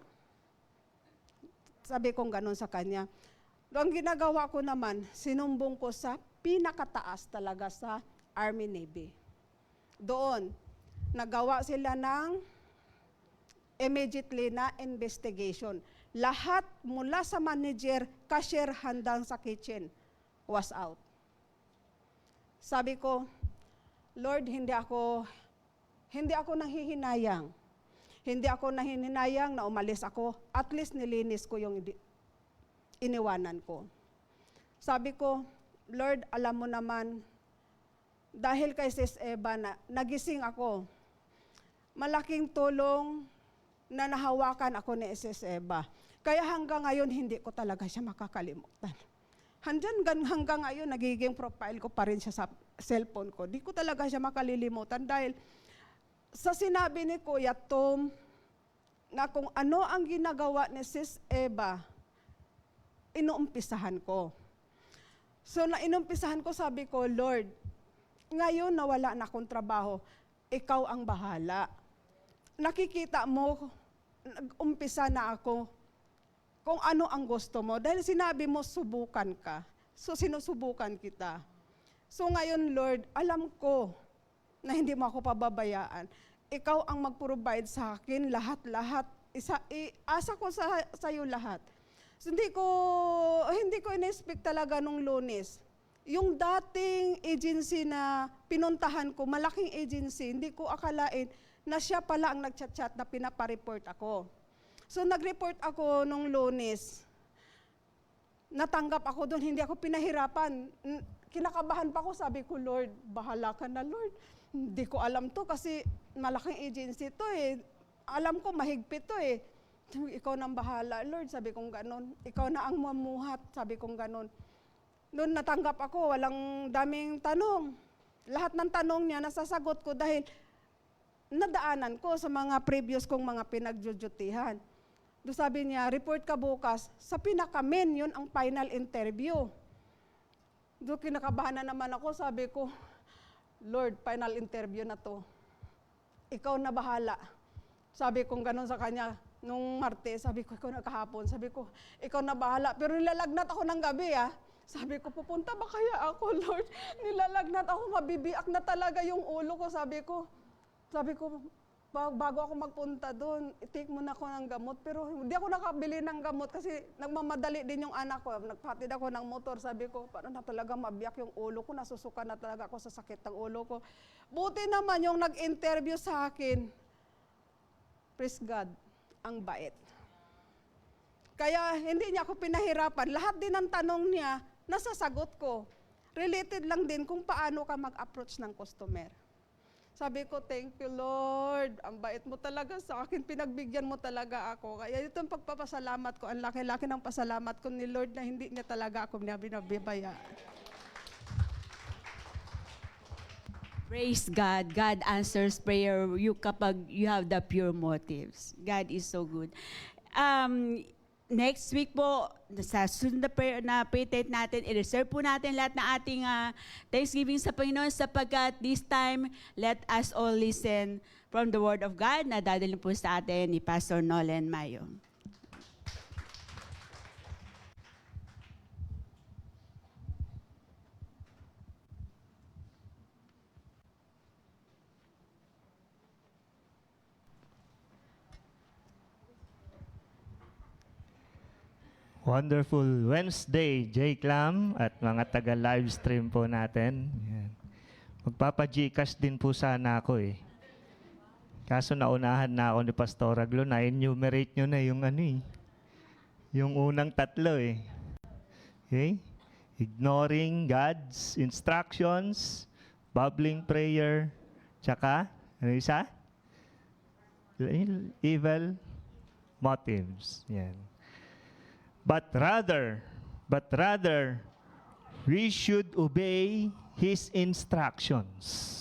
Sabi kong ganun sa kanya. Ang ginagawa ko naman, sinumbong ko sa pinakataas talaga sa Army Navy. Doon, nagawa sila ng immediately na investigation. Lahat mula sa manager, cashier, handang sa kitchen was out. Sabi ko, Lord, hindi ako nanghihinayang. Hindi ako nanghihinayang na umalis ako. At least nilinis ko yung iniwanan ko. Sabi ko, Lord, alam mo naman, dahil kay Sis Eva na nagising ako, malaking tulong na nahawakan ako ni Sis Eva. Kaya hanggang ngayon, hindi ko talaga siya makakalimutan. Hanggang ngayon, nagiging profile ko pa rin siya sa cellphone ko. Di ko talaga siya makalilimutan dahil sa sinabi ni Kuya Tom na kung ano ang ginagawa ni Sis Eva, inuumpisahan ko. So na inumpisahan ko, sabi ko, Lord, ngayon nawala na akong trabaho, ikaw ang bahala. Nakikita mo, nag-umpisa na ako kung ano ang gusto mo. Dahil sinabi mo, subukan ka. So sinusubukan kita. So ngayon, Lord, alam ko na hindi mo ako pababayaan. Ikaw ang mag-provide sa akin lahat-lahat. Asa ko sa iyo lahat. So, hindi ko in-expect talaga nung Lunes. Yung dating agency na pinuntahan ko, malaking agency, hindi ko akalain na siya pala ang nagchat-chat na pinapareport ako. So nag-report ako nung Lunes. Natanggap ako doon, hindi ako pinahirapan. Kinakabahan pa ako, sabi ko, Lord, bahala ka na, Lord. Hindi ko alam to kasi malaking agency to eh. Alam ko, mahigpit to eh. Ikaw nang bahala, Lord, sabi kong ganon. Ikaw na ang mamuhat, sabi kong ganon. Noon natanggap ako, walang daming tanong. Lahat ng tanong niya, nasasagot ko dahil nadaanan ko sa mga previous kong mga pinagjujutihan. Doon sabi niya, report ka bukas. Sa pinakamen, yun ang final interview. Doon kinakabahan na naman ako, sabi ko, Lord, final interview na to. Ikaw na bahala. Sabi kong ganun sa kanya, nung Martes, sabi ko, ikaw na kahapon. Sabi ko, ikaw na bahala. Pero nilalagnat ako ng gabi Sabi ko, pupunta ba kaya ako, Lord? Nilalagnat ako, mabibiak na talaga yung ulo ko. Sabi ko, bago ako magpunta doon, i-take muna ako ng gamot. Pero hindi ako nakabili ng gamot kasi nagmamadali din yung anak ko. Nagpatid ako ng motor. Sabi ko, paano na talaga mabiyak yung ulo ko? Nasusuka na talaga ako sa sakit ng ulo ko. Buti naman yung nag-interview sa akin, praise God, ang bait. Kaya hindi niya ako pinahirapan. Lahat din ng tanong niya, nasasagot ko. Related lang din kung paano ka mag-approach ng customer. Sabi ko, thank you, Lord. Ang bait mo talaga sa akin. Pinagbigyan mo talaga ako. Kaya ito ang pagpapasalamat ko. Ang laki-laki ng pasalamat ko ni Lord na hindi niya talaga ako binabayaan. Praise God. God answers prayer kapag you have the pure motives. God is so good. Next week po, sa sunod na prayer na pay-tithe natin, i-reserve po natin lahat na ating Thanksgiving sa Panginoon sapagkat this time, let us all listen from the Word of God na dadalhin po sa atin ni Pastor Nolan Mayo. Wonderful Wednesday, J. Clam at mga taga-live stream po natin. Yan. Magpapa-Gcash din po sana ako Kaso naunahan na ako ni Pastor Aglo, na-enumerate nyo na yung yung unang tatlo eh. Okay? Ignoring God's instructions, bubbling prayer, tsaka, ano isa? Evil motives. Yan. But rather, we should obey His instructions.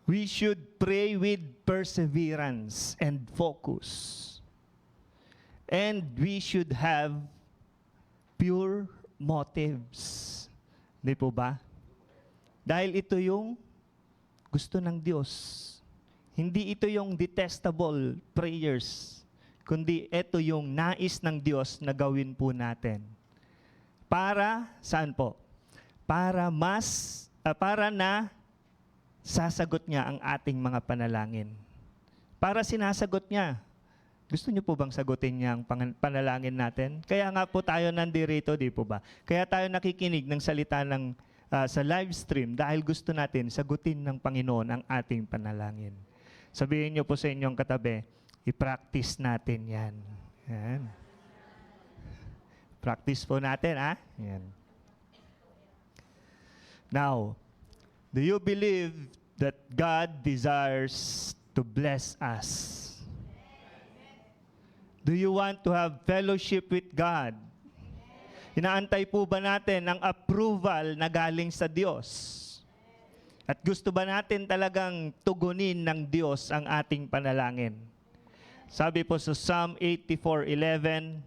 We should pray with perseverance and focus. And we should have pure motives. Hindi po ba? Dahil ito yung gusto ng Diyos. Hindi ito yung detestable prayers, kundi ito yung nais ng Diyos na gawin po natin. Para, saan po? Para na sasagot niya ang ating mga panalangin. Para sinasagot niya. Gusto niyo po bang sagutin niya ang panalangin natin? Kaya nga po tayo nandirito, di po ba? Kaya tayo nakikinig ng salita sa live stream dahil gusto natin sagutin ng Panginoon ang ating panalangin. Sabihin niyo po sa inyong katabi, i-practice natin yan. Yan. Practice po natin, ha? Yan. Now, do you believe that God desires to bless us? Do you want to have fellowship with God? Inaantay po ba natin ang approval na galing sa Diyos? At gusto ba natin talagang tugunin ng Diyos ang ating panalangin? Sabi po sa Psalm 84:11,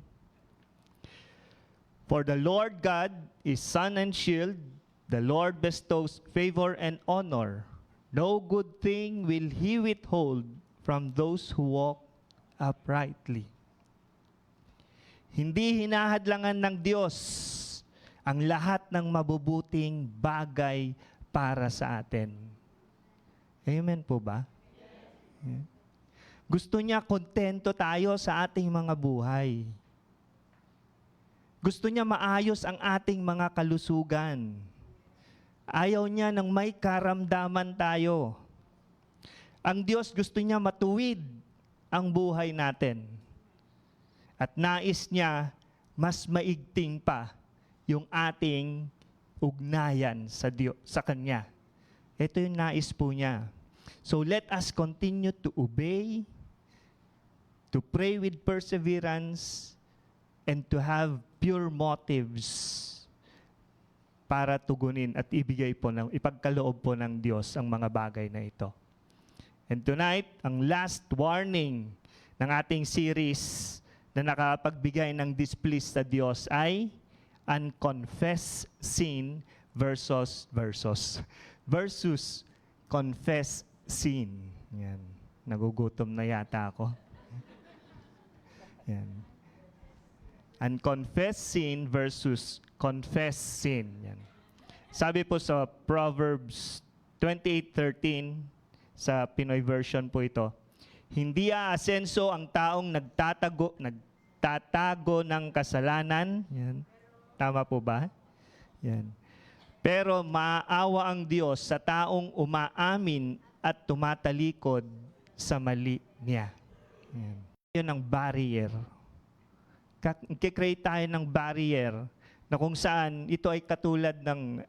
For the Lord God is sun and shield, the Lord bestows favor and honor. No good thing will He withhold from those who walk uprightly. Hindi hinahadlangan ng Diyos ang lahat ng mabubuting bagay para sa atin. Amen po ba? Yeah. Gusto niya kontento tayo sa ating mga buhay. Gusto niya maayos ang ating mga kalusugan. Ayaw niya ng may karamdaman tayo. Ang Diyos gusto niya matuwid ang buhay natin. At nais niya mas maigting pa yung ating ugnayan sa Kanya. Ito yung nais po niya. So let us continue to obey, to pray with perseverance, and to have pure motives para tugunin at ipagkaloob po ng Diyos ang mga bagay na ito. And tonight, ang last warning ng ating series na nakapagbigay ng displease sa Diyos ay unconfessed sin versus confessed sin. Yan. Nagugutom na yata ako. Yan. Unconfessed sin versus confessed sin. Yan. Sabi po sa Proverbs 28:13, sa Pinoy version po ito, hindi aasenso ang taong nagtatago ng kasalanan. Yan. Tama po ba? Yan. Pero maawa ang Diyos sa taong umaamin at tumatalikod sa mali niya. Yan. Yun ang barrier. Kikreate tayo ng barrier na kung saan ito ay katulad ng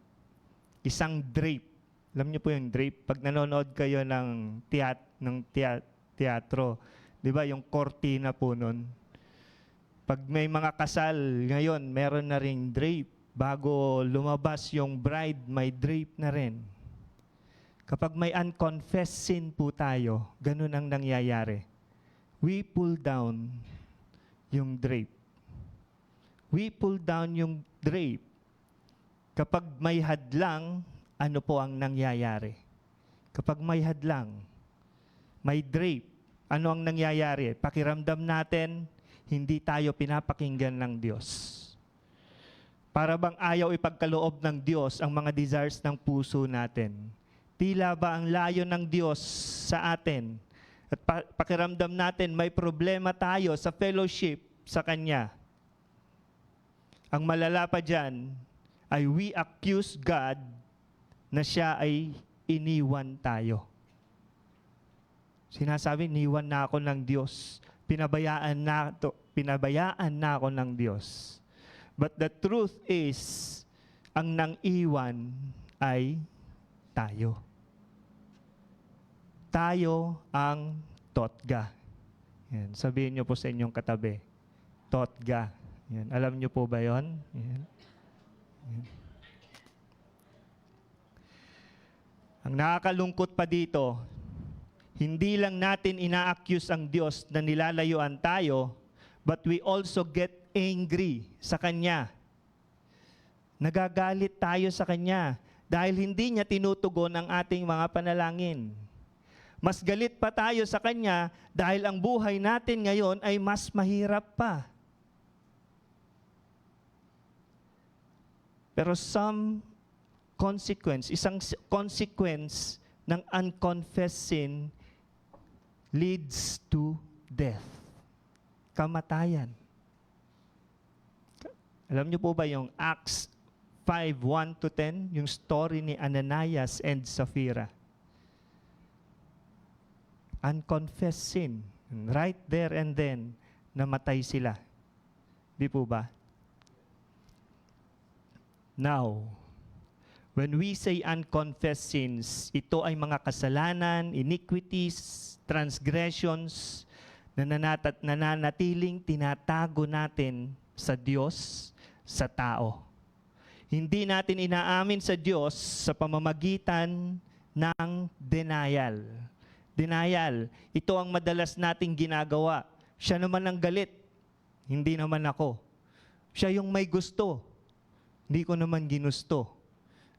isang drape. Alam niyo po yung drape? Pag nanonood kayo ng teatro, di ba yung cortina po nun? Pag may mga kasal ngayon, meron na ring drape. Bago lumabas yung bride, may drape na rin. Kapag may unconfessed sin po tayo, ganun ang nangyayari. We pull down yung drape. We pull down yung drape. Kapag may hadlang, ano po ang nangyayari? Kapag may hadlang, may drape, ano ang nangyayari? Pakiramdam natin, hindi tayo pinapakinggan ng Diyos. Para bang ayaw ipagkaloob ng Diyos ang mga desires ng puso natin? Tila ba ang layo ng Diyos sa atin? At pakiramdam natin, may problema tayo sa fellowship sa Kanya. Ang malala pa dyan ay we accuse God na siya ay iniwan tayo. Sinasabi, niwan na ako ng Diyos. Pinabayaan na ako ng Diyos. But the truth is, ang nang iwan ay tayo. Tayo ang totga. Yan. Sabihin niyo po sa inyong katabi, totga. Yan. Alam niyo po ba yon? Yan. Yan. Ang nakakalungkot pa dito, hindi lang natin ina-accuse ang Diyos na nilalayuan tayo, but we also get angry sa Kanya. Nagagalit tayo sa Kanya dahil hindi niya tinutugon ang ating mga panalangin. Mas galit pa tayo sa Kanya dahil ang buhay natin ngayon ay mas mahirap pa. Pero isang consequence ng unconfessed sin leads to death. Kamatayan. Alam niyo po ba yung Acts 5:1-10, yung story ni Ananias and Sapphira? Unconfessed sin. Right there and then, namatay sila. Di po ba? Now, when we say unconfessed sins, ito ay mga kasalanan, iniquities, transgressions na nananatiling tinatago natin sa Diyos, sa tao. Hindi natin inaamin sa Diyos sa pamamagitan ng denial. Denial, ito ang madalas nating ginagawa. Siya naman ang galit, hindi naman ako. Siya yung may gusto, hindi ko naman ginusto.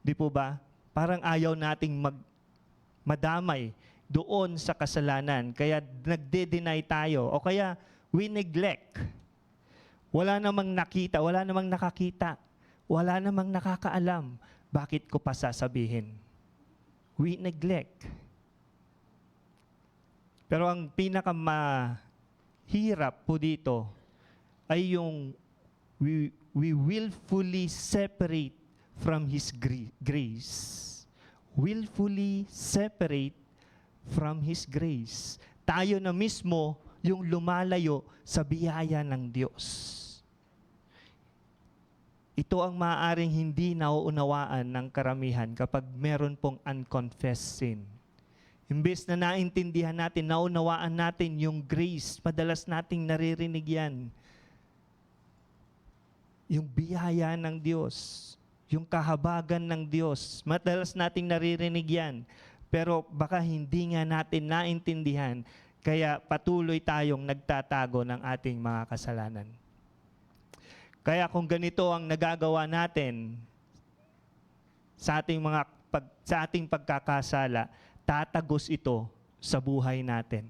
Di po ba? Parang ayaw nating madamay doon sa kasalanan. Kaya nagde-deny tayo. O kaya we neglect. Wala namang nakita, wala namang nakakita, wala namang nakakaalam. Bakit ko pa sasabihin? We neglect. Pero ang pinakamahirap po dito ay yung we willfully separate from His grace. Willfully separate from His grace. Tayo na mismo yung lumalayo sa biyaya ng Diyos. Ito ang maaaring hindi nauunawaan ng karamihan kapag meron pong unconfessed sin. Imbes na naintindihan natin, naunawaan natin yung grace, madalas nating naririnig yan. Yung biyaya ng Diyos, yung kahabagan ng Diyos, madalas nating naririnig yan. Pero baka hindi nga natin naintindihan, kaya patuloy tayong nagtatago ng ating mga kasalanan. Kaya kung ganito ang nagagawa natin sa ating pagkakasala, tatagos ito sa buhay natin.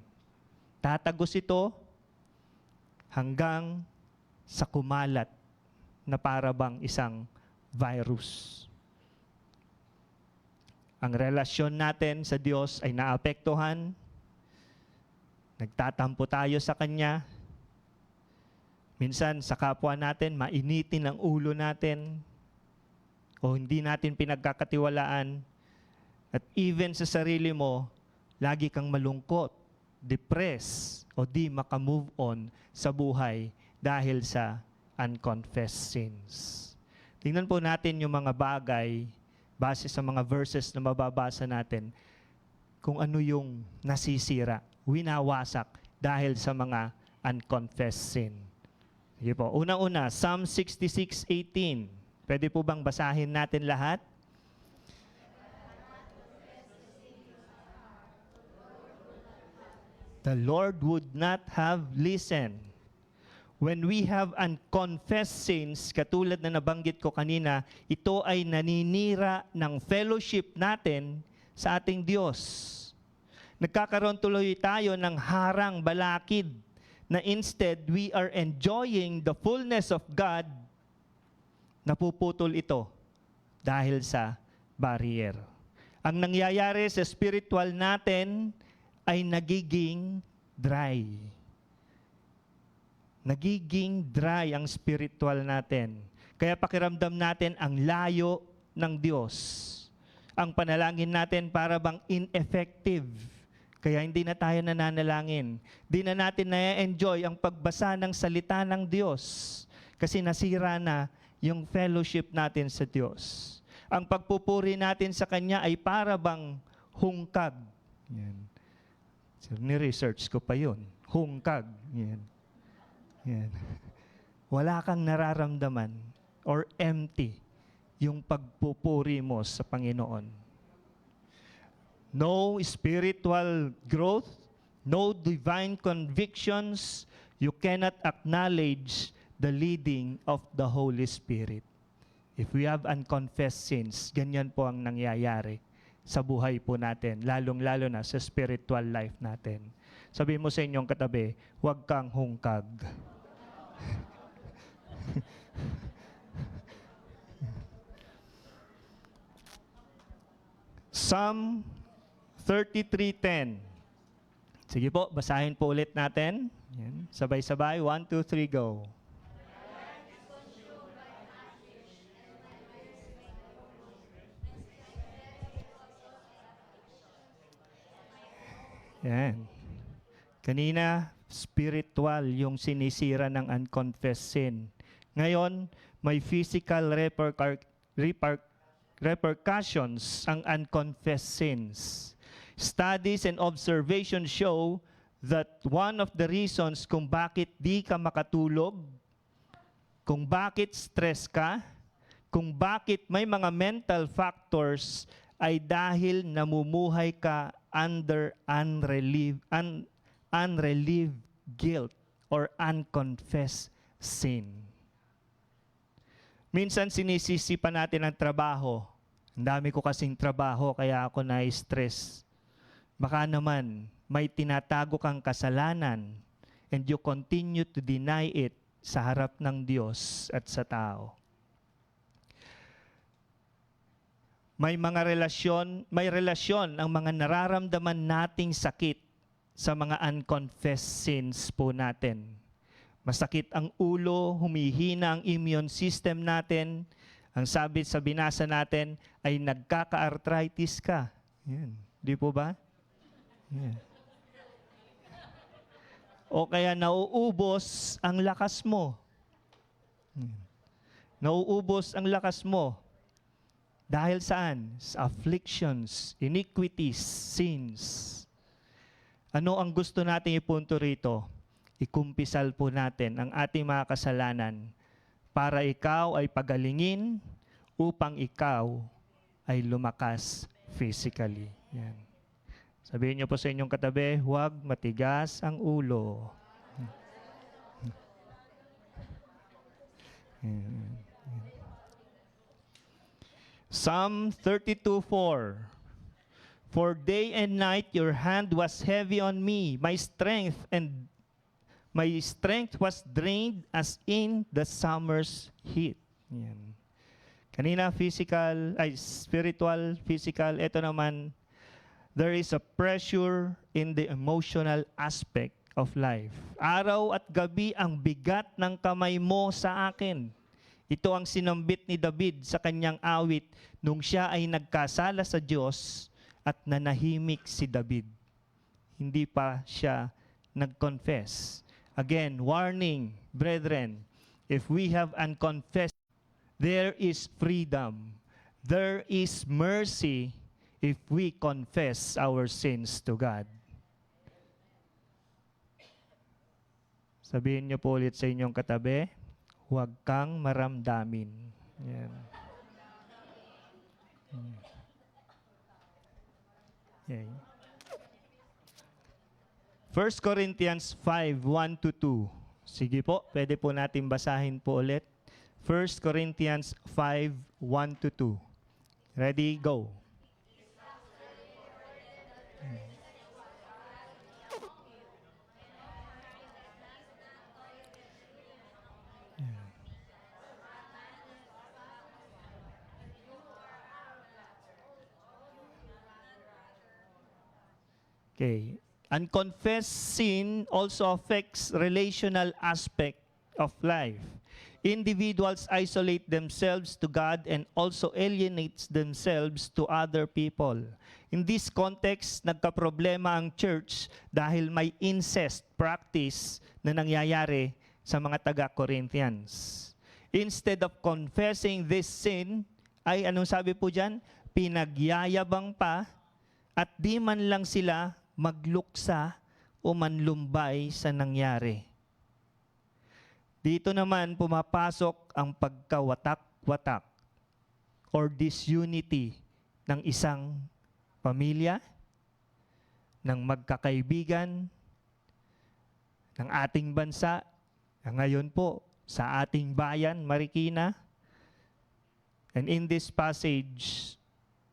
Tatagos ito hanggang sa kumalat na para bang isang virus. Ang relasyon natin sa Diyos ay naapektuhan, nagtatampo tayo sa Kanya, minsan sa kapwa natin, mainitin ang ulo natin, o hindi natin pinagkakatiwalaan, at even sa sarili mo, lagi kang malungkot, depressed, o di makamove on sa buhay dahil sa unconfessed sins. Tingnan po natin yung mga bagay, base sa mga verses na mababasa natin, kung ano yung nasisira, winawasak dahil sa mga unconfessed sin. Sige po. Una-una, Psalm 66:18. Pwede po bang basahin natin lahat? The Lord would not have listened. When we have unconfessed sins, katulad na nabanggit ko kanina, ito ay naninira ng fellowship natin sa ating Diyos. Nagkakaroon tuloy tayo ng harang balakid na instead we are enjoying the fullness of God, napuputol ito dahil sa barrier. Ang nangyayari sa spiritual natin ay nagiging dry. Nagiging dry ang spiritual natin. Kaya pakiramdam natin ang layo ng Diyos. Ang panalangin natin para bang ineffective Kaya hindi na tayo nananalangin. Di na natin na-enjoy ang pagbasa ng salita ng Diyos. Kasi nasira na yung fellowship natin sa Diyos. Ang pagpupuri natin sa Kanya ay para bang hungkag. Yan. So, ni-research ko pa yun. Hungkag. Yan. Yan. Wala kang nararamdaman or empty yung pagpupuri mo sa Panginoon. No spiritual growth, no divine convictions, you cannot acknowledge the leading of the Holy Spirit. If we have unconfessed sins, ganyan po ang nangyayari sa buhay po natin, lalong-lalo na sa spiritual life natin. Sabihin mo sa inyong katabi, huwag kang hungkag. Psalm 33:10. Sige po, basahin po ulit natin. Yan. Sabay-sabay. 1, 2, 3, go. Yan. Kanina, spiritual yung sinisira ng unconfessed sin. Ngayon, may physical repercussions ang unconfessed sins. Studies and observations show that one of the reasons kung bakit di ka makatulog, kung bakit stress ka, kung bakit may mga mental factors ay dahil namumuhay ka under unrelieved guilt or unconfessed sin. Minsan sinisisi pa natin ang trabaho. Ang dami ko kasing trabaho kaya ako na-stress. Baka naman may tinatago kang kasalanan and you continue to deny it sa harap ng Diyos at sa tao. May relasyon ang mga nararamdaman nating sakit sa mga unconfessed sins po natin. Masakit ang ulo, humihina ang immune system natin. Ang sabi sa binasa natin ay nagkaka-arthritis ka. Yan. Di po ba? Yan. O kaya nauubos ang lakas mo. Nauubos ang lakas mo. Dahil saan? Sa afflictions, iniquities, sins. Ano ang gusto nating ipunto rito? Ikumpisal po natin ang ating mga kasalanan para ikaw ay pagalingin upang ikaw ay lumakas physically. Yan. Sabihin niyo po sa inyong katabi, huwag matigas ang ulo. Psalm 32:4. For day and night your hand was heavy on me. My strength was drained as in the summer's heat. Yan. Kanina spiritual, physical. Ito naman, there is a pressure in the emotional aspect of life. Araw at gabi ang bigat ng kamay mo sa akin. Ito ang sinambit ni David sa kanyang awit nung siya ay nagkasala sa Diyos at nanahimik si David. Hindi pa siya nag-confess. Again, warning, brethren, if we have unconfessed, there is freedom. There is mercy if we confess our sins to God. Sabihin niyo po ulit sa inyong katabi, huwag kang maramdamin. Yan. Okay. 1 Corinthians 5:1-2. Sige po, pwede po natin basahin po ulit. 1 Corinthians 5:1-2. Ready, go. Okay. Unconfessed sin also affects relational aspect of life. Individuals isolate themselves to God and also alienates themselves to other people. In this context, nagkaproblema ang church dahil may incest practice na nangyayari sa mga taga-Corinthians. Instead of confessing this sin, ay anong sabi po dyan? Pinagyayabang pa at di man lang sila magluksa o manlumbay sa nangyari. Dito naman pumapasok ang pagkawatak-watak or disunity ng isang pamilya, ng magkakaibigan, ng ating bansa, ngayon po sa ating bayan, Marikina, and in this passage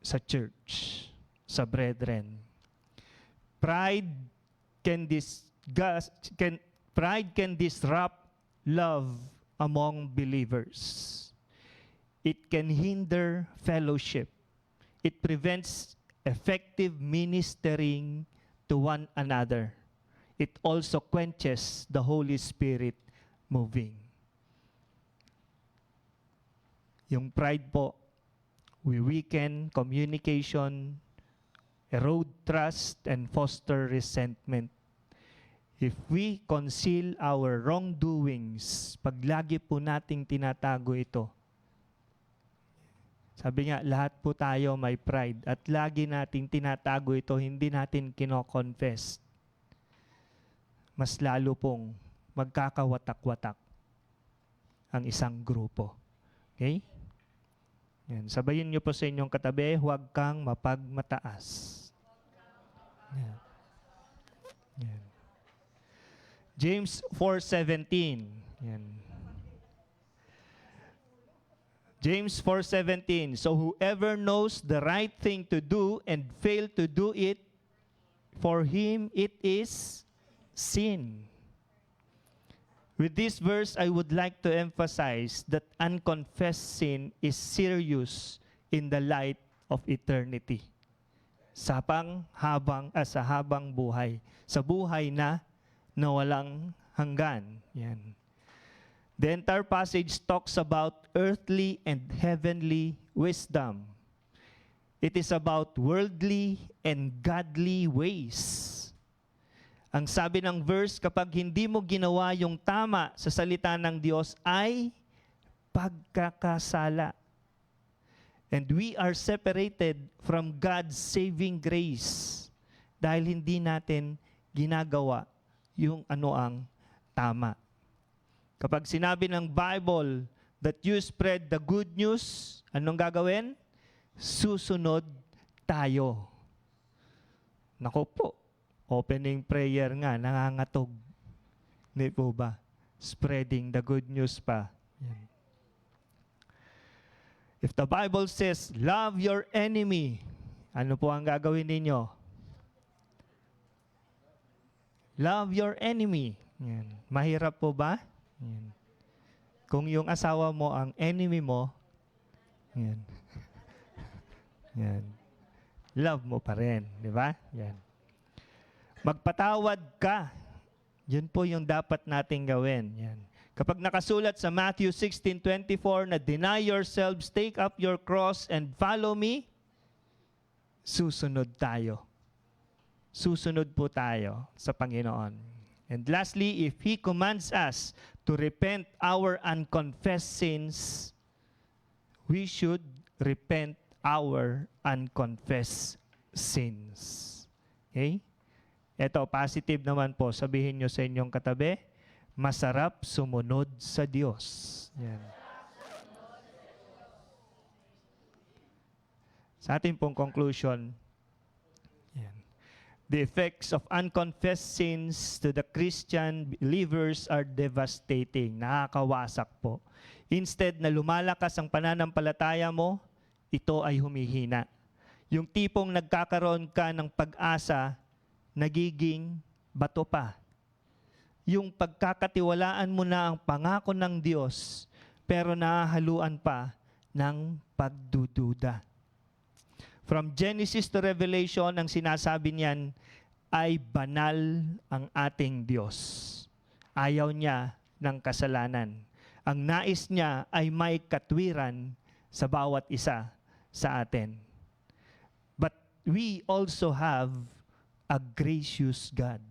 sa church, sa brethren. Pride can disrupt love among believers. It can hinder fellowship. It prevents effective ministering to one another. It also quenches the Holy Spirit moving. Yung pride po, we weaken communication, erode trust, and foster resentment. If we conceal our wrongdoings, pag lagi po nating tinatago ito, sabi nga, lahat po tayo may pride at lagi nating tinatago ito, hindi natin kino-confess. Mas lalo pong magkakawatak-watak ang isang grupo. Okay? Yan. Sabayin niyo po sa inyong katabi, huwag kang mapagmataas. Yan. Yan. James 4:17. Yan. James 4:17. So whoever knows the right thing to do and fail to do it, for him it is sin. With this verse, I would like to emphasize that unconfessed sin is serious in the light of eternity. Sa habang buhay. Sa buhay na walang hanggan. Yan. The entire passage talks about earthly and heavenly wisdom. It is about worldly and godly ways. Ang sabi ng verse, kapag hindi mo ginawa yung tama sa salita ng Diyos ay pagkakasala. And we are separated from God's saving grace dahil hindi natin ginagawa yung ano ang tama. Kapag sinabi ng Bible that you spread the good news, anong gagawin? Susunod tayo. Naku po, opening prayer nga, nangangatog. Hindi po ba? Spreading the good news pa. Yan. If the Bible says, love your enemy, ano po ang gagawin ninyo? Love your enemy. Yan. Mahirap po ba? Yan. Kung yung asawa mo ang enemy mo, yan. Yan. Love mo pa rin, di ba? Yan. Magpatawad ka. Yun po yung dapat nating gawin. Yan. Kapag nakasulat sa Matthew 16:24 na deny yourselves, take up your cross, and follow me, susunod tayo. Susunod po tayo sa Panginoon. And lastly, if He commands us to repent our unconfessed sins, we should repent our unconfessed sins. Okay? Ito, positive naman po. Sabihin nyo sa inyong katabi, masarap sumunod sa Diyos. Yan. Sa ating pong conclusion, yan. The effects of unconfessed sins to the Christian believers are devastating. Nakakawasak po. Instead na lumalakas ang pananampalataya mo, ito ay humihina. Yung tipong nagkakaroon ka ng pag-asa, nagiging bato pa. Yung pagkakatiwalaan mo na ang pangako ng Diyos, pero nahahaluan pa ng pagdududa. From Genesis to Revelation, ang sinasabi niyan ay banal ang ating Diyos. Ayaw niya ng kasalanan. Ang nais niya ay may katwiran sa bawat isa sa atin. But we also have a gracious God.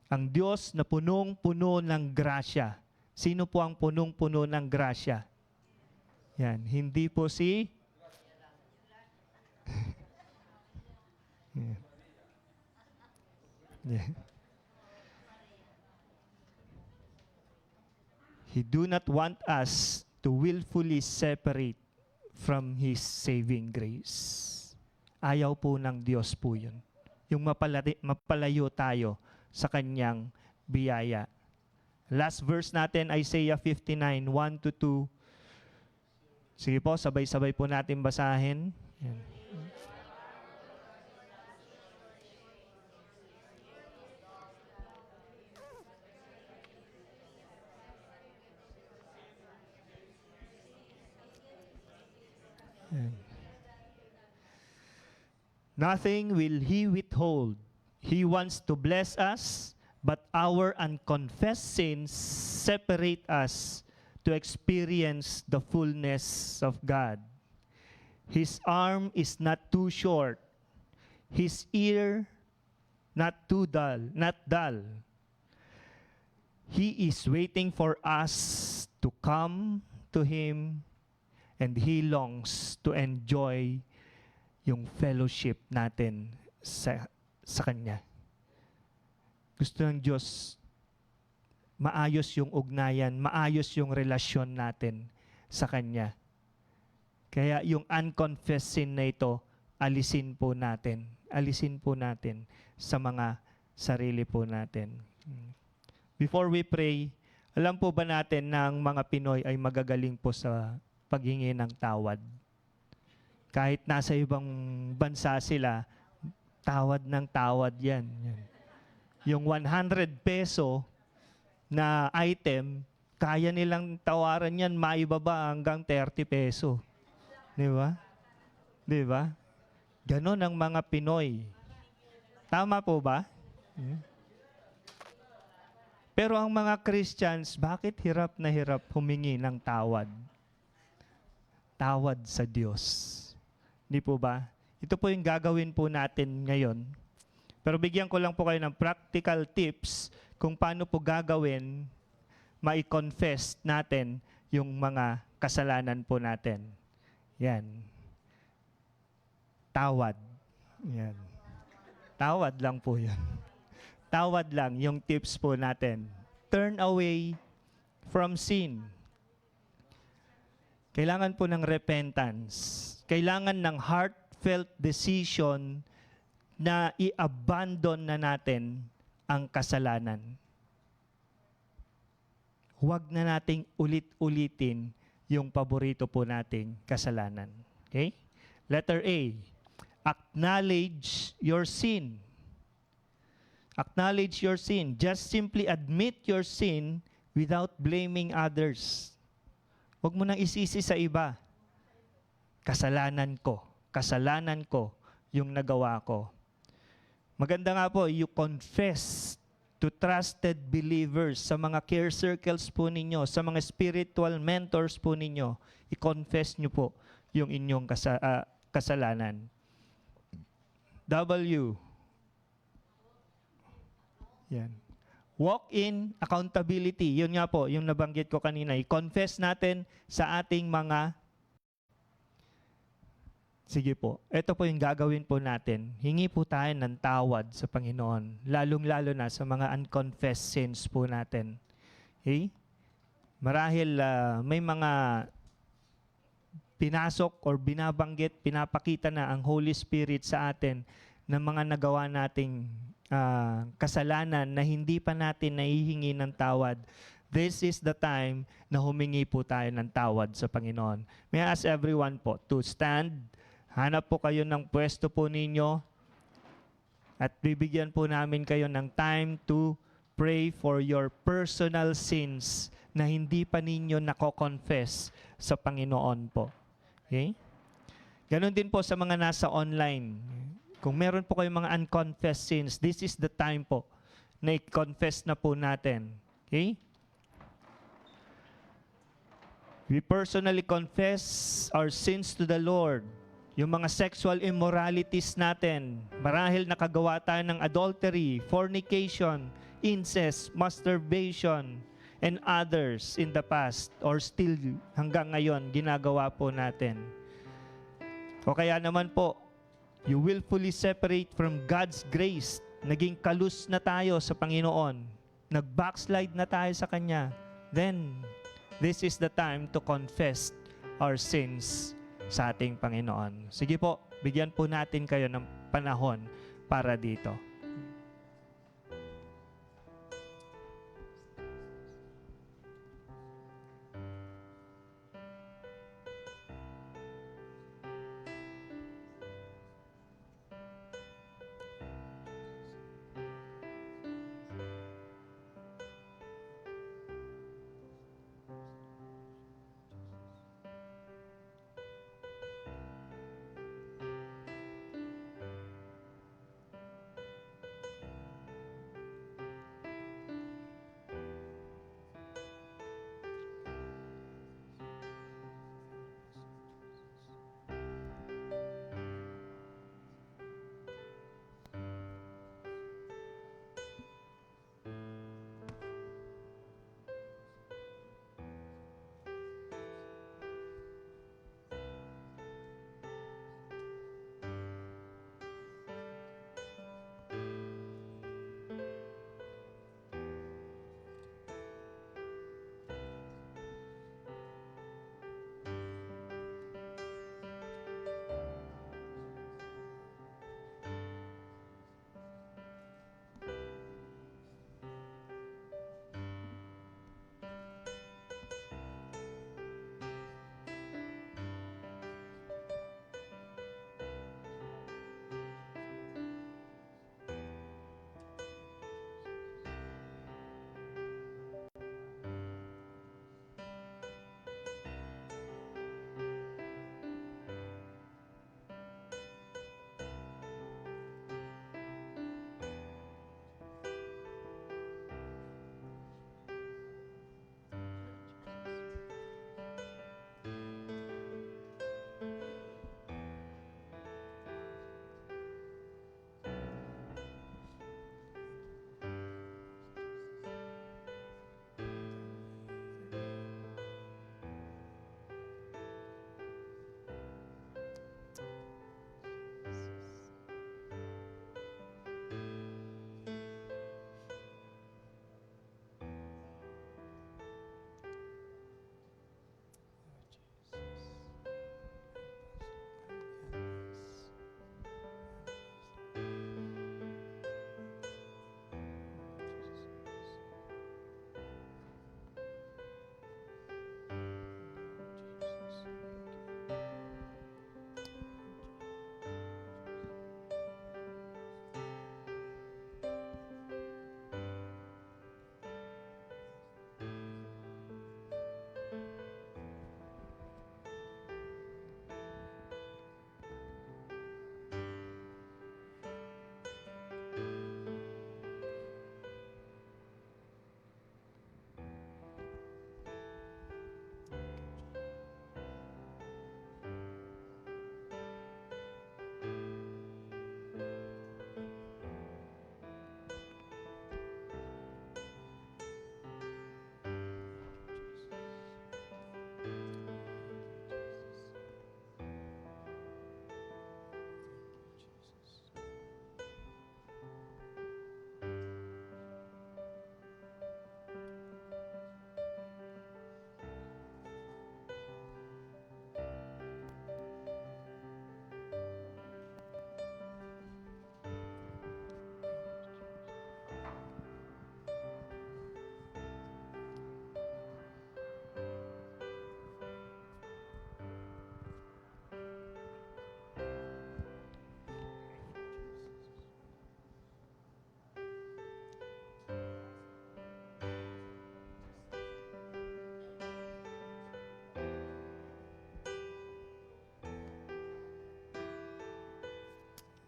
Ang Diyos na punong-puno ng grasya. Sino po ang punong-puno ng grasya? Yan, hindi po si... Yeah. Yeah. He do not want us to willfully separate from His saving grace. Ayaw po ng Diyos po yun. Yung mapalayo tayo sa Kanyang biyaya. Last verse natin, Isaiah 59, 1-2. Sige po, sabay-sabay po natin basahin. Yan. Nothing will He withhold. He wants to bless us, but our unconfessed sins separate us to experience the fullness of God. His arm is not too short. His ear not dull. He is waiting for us to come to Him, and He longs to enjoy yung fellowship natin sa Kanya. Gusto ng Diyos, maayos yung ugnayan, maayos yung relasyon natin sa Kanya. Kaya yung unconfessed sin na ito, alisin po natin. Alisin po natin sa mga sarili po natin. Before we pray, alam po ba natin na ang mga Pinoy ay magagaling po sa paghingi ng tawad? Kahit nasa ibang bansa sila, tawad ng tawad yan. Yung 100 peso na item, kaya nilang tawaran yan, maibaba hanggang 30 peso. Di ba? Di ba? Ganon ang mga Pinoy. Tama po ba? Pero ang mga Christians, bakit hirap na hirap humingi ng tawad? Tawad sa Diyos. Hindi po ba? Ito po yung gagawin po natin ngayon. Pero bigyan ko lang po kayo ng practical tips kung paano po gagawin, ma-confess natin yung mga kasalanan po natin. Yan. Tawad. Yan. Tawad lang po yun. Tawad lang yung tips po natin. Turn away from sin. Kailangan po ng repentance. Kailangan ng heartfelt decision na i-abandon na natin ang kasalanan. Huwag na nating ulit-ulitin yung paborito po nating kasalanan. Okay? Letter A, acknowledge your sin. Acknowledge your sin. Just simply admit your sin without blaming others. Huwag mo nang isisi sa iba. Kasalanan ko yung nagawa ko. Maganda nga po, you confess to trusted believers, sa mga care circles po ninyo, sa mga spiritual mentors po ninyo, i-confess nyo po yung inyong kasalanan. W. Yan. Walk in accountability. Yun nga po, yung nabanggit ko kanina. I-confess natin sa ating mga... Sige po, ito po yung gagawin po natin. Hingi po tayo ng tawad sa Panginoon, lalong-lalo na sa mga unconfessed sins po natin. Okay? Marahil may mga pinasok or binabanggit, pinapakita na ang Holy Spirit sa atin ng mga nagawa nating kasalanan na hindi pa natin naihingi ng tawad. This is the time na humingi po tayo ng tawad sa Panginoon. May I ask everyone po to stand. Hanap po kayo ng pwesto po ninyo at bibigyan po namin kayo ng time to pray for your personal sins na hindi pa ninyo nako-confess sa Panginoon po. Okay? Ganon din po sa mga nasa online. Kung meron po kayong mga unconfessed sins, this is the time po na i-confess na po natin. Okay? We personally confess our sins to the Lord. Yung mga sexual immoralities natin, marahil nakagawa tayo ng adultery, fornication, incest, masturbation, and others in the past or still hanggang ngayon ginagawa po natin. O kaya naman po, you willfully separate from God's grace. Naging kalus na tayo sa Panginoon. Nag-backslide na tayo sa Kanya. Then, this is the time to confess our sins sa ating Panginoon. Sige po, bigyan po natin kayo ng panahon para dito.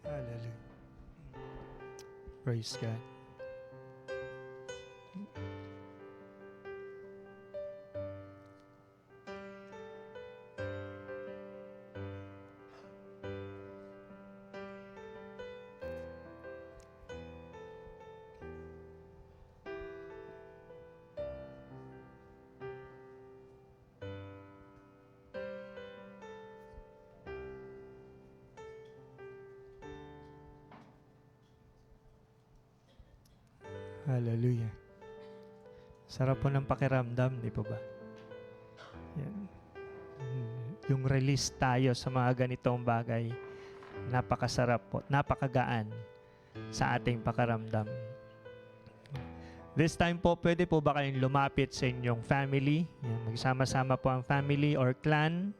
Hallelujah. Praise God. Hallelujah. Sarap po ng pakiramdam, di po ba? Yan. Yung release tayo sa mga ganitong bagay, napakasarap po, napakagaan sa ating pakiramdam. This time po, pwede po ba kayong lumapit sa inyong family? Yan, magsama-sama po ang family or clan.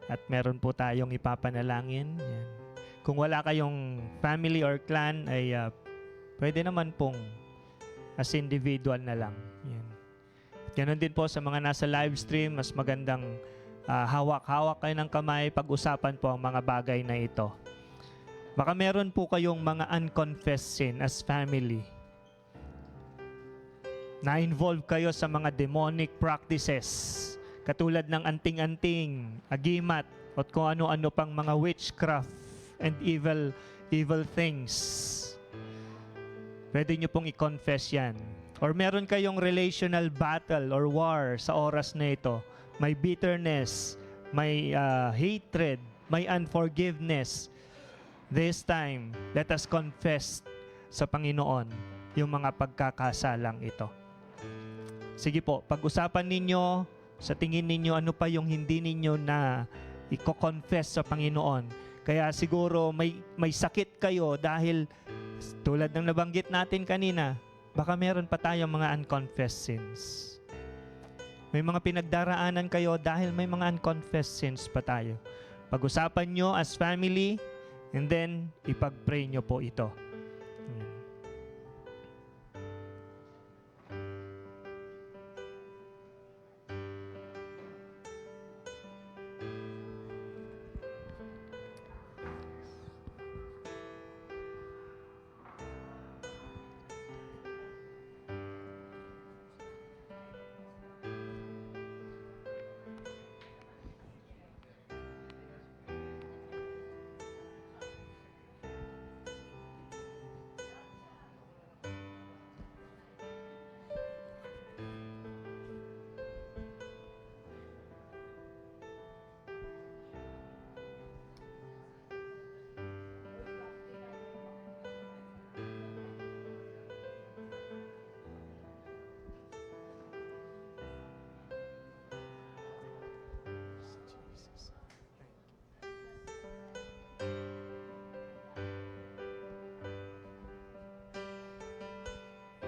At meron po tayong ipapanalangin. Yan. Kung wala kayong family or clan, ay pwede naman pong as individual na lang. Yan. Ganon din po sa mga nasa live stream, mas magandang hawak-hawak kayo ng kamay, pag-usapan po ang mga bagay na ito. Baka meron po kayong mga unconfessed sin as family. Na-involve kayo sa mga demonic practices, katulad ng anting-anting, agimat, at kung ano-ano pang mga witchcraft and evil things. Pwede nyo pong i-confess yan. Or meron kayong relational battle or war sa oras na ito. May bitterness, may hatred, may unforgiveness. This time, let us confess sa Panginoon yung mga pagkakasalang ito. Sige po, pag-usapan ninyo, sa tingin ninyo, ano pa yung hindi ninyo na i-confess sa Panginoon. Kaya siguro may sakit kayo dahil tulad ng nabanggit natin kanina, baka meron pa tayong mga unconfessed sins. May mga pinagdaraanan kayo dahil may mga unconfessed sins pa tayo. Pag-usapan nyo as family, and then ipag-pray nyo po ito.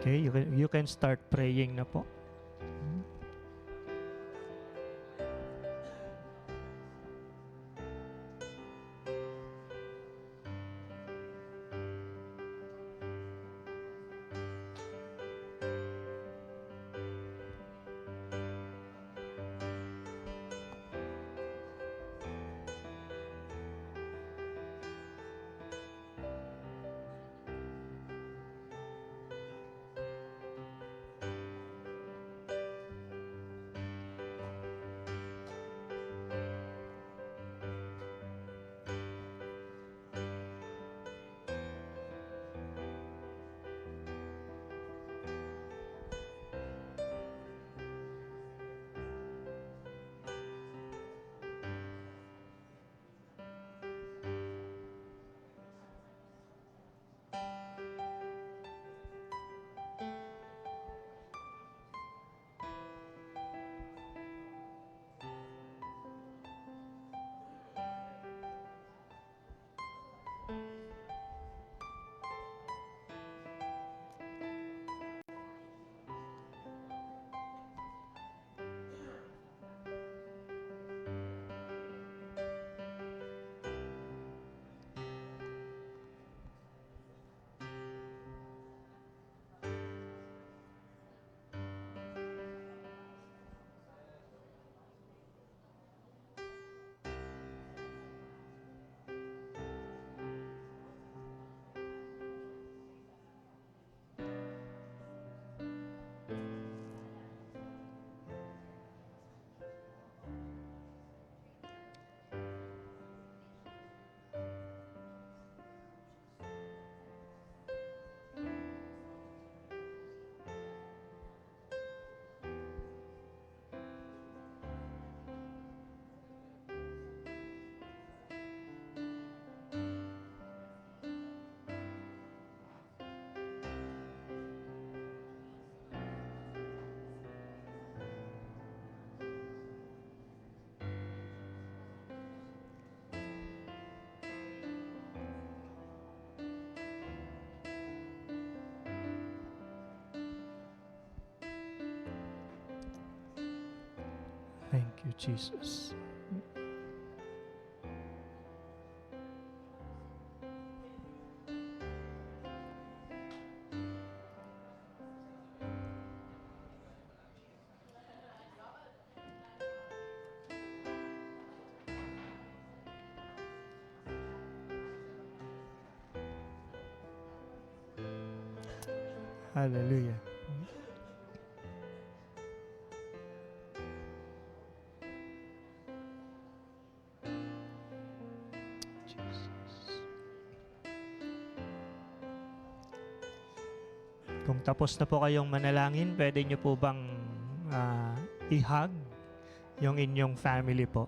Okay, you can start praying na po. Thank you, Jesus. Hallelujah. Jesus. Kung tapos na po kayong manalangin, pwede nyo po bang i-hug yung inyong family po?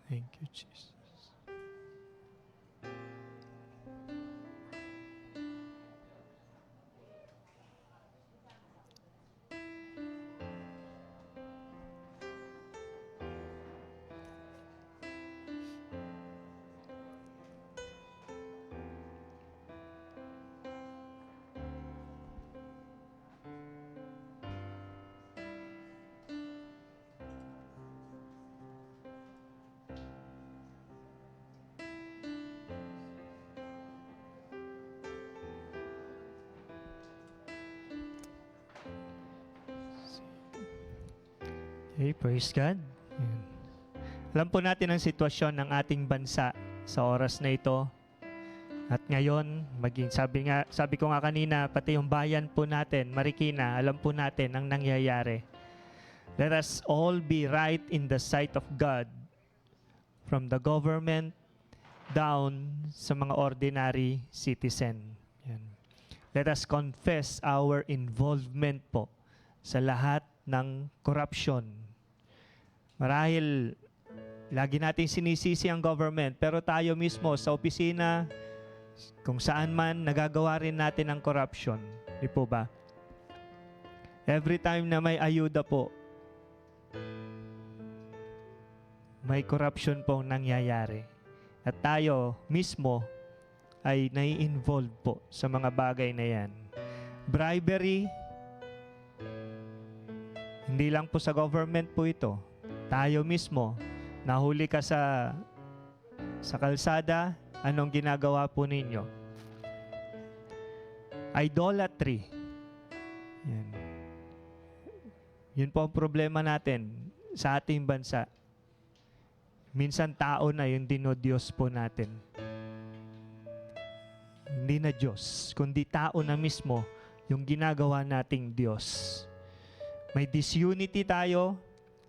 Thank you, Jesus. Okay, praise God. Ayan. Alam po natin ang sitwasyon ng ating bansa sa oras na ito. At ngayon, sabi ko nga kanina, pati yung bayan po natin, Marikina, alam po natin ang nangyayari. Let us all be right in the sight of God, from the government down sa mga ordinary citizen. Yan. Let us confess our involvement po sa lahat ng corruption. Marahil, lagi natin sinisisi ang government, pero tayo mismo sa opisina, kung saan man, nagagawa rin natin ang corruption. Di po ba? Every time na may ayuda po, may corruption pong nangyayari. At tayo mismo ay nai-involve po sa mga bagay na yan. Bribery, hindi lang po sa government po ito. Tayo mismo, nahuli ka sa kalsada, anong ginagawa po ninyo? Idolatry. Yan. Yun po ang problema natin sa ating bansa. Minsan tao na yung dinodiyos po natin. Hindi na Diyos, kundi tao na mismo yung ginagawa nating Diyos. May disunity tayo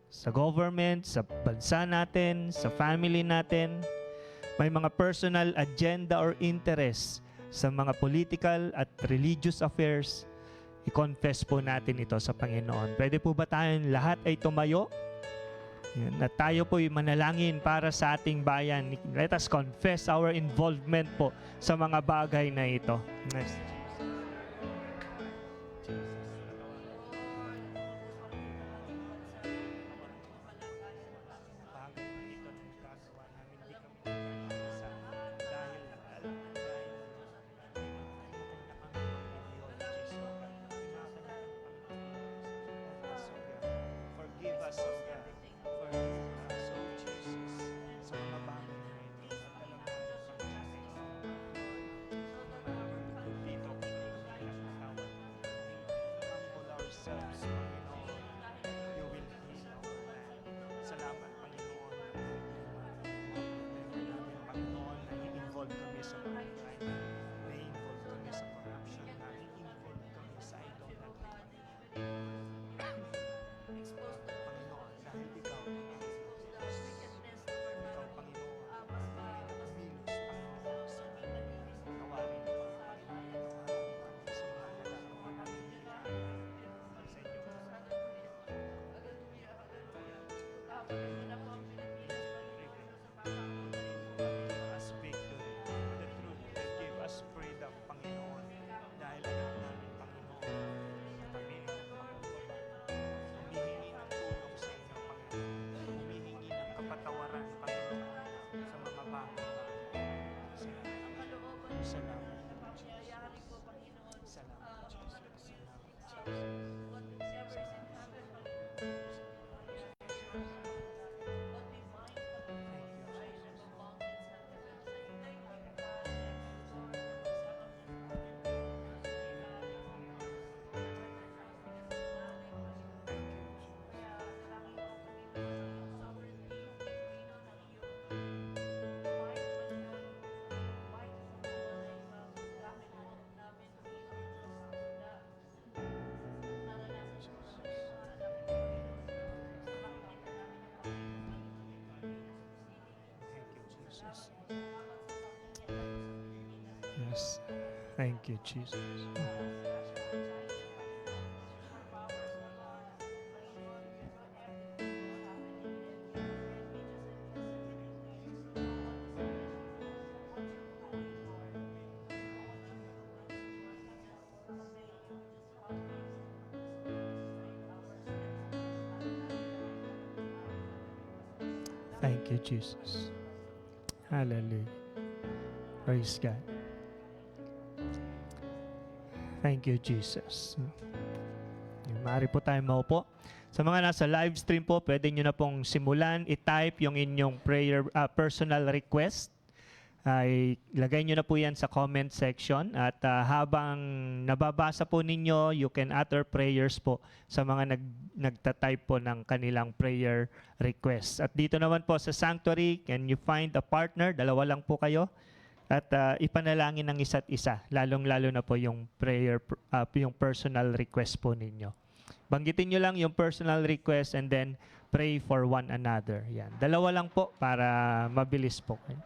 sa government, sa bansa natin, sa family natin. May mga personal agenda or interest sa mga political at religious affairs. I-confess po natin ito sa Panginoon. Pwede po ba tayong lahat ay tumayo? Yan. At tayo po ay manalangin para sa ating bayan. Let us confess our involvement po sa mga bagay na ito. Next. Forgive us, O God. Forgive us, O Jesus, sa mga bagay na ito. At alam natin dito kung pinagkakawat. Humble ourselves, Panginoon. You will heal our land. Salamat, Panginoon. Panginoon, na i-involve kami sa mga Yes. Thank you, Jesus. Thank you, Jesus. Hallelujah. Praise God. Thank you, Jesus. Maaari po tayo maupo. Sa mga nasa live stream po, pwede nyo na pong simulan, i-type yung inyong prayer, personal request. Ilagay nyo na po yan sa comment section. At habang nababasa po ninyo, you can utter prayers po sa mga nagtatype po ng kanilang prayer request. At dito naman po sa sanctuary, can you find a partner? Dalawa lang po kayo. At ipanalangin ng isa't isa, lalong-lalo na po yung prayer, yung personal request po ninyo. Banggitin nyo lang yung personal request and then pray for one another. Yan. Dalawa lang po para mabilis po kayo.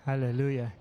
Hallelujah.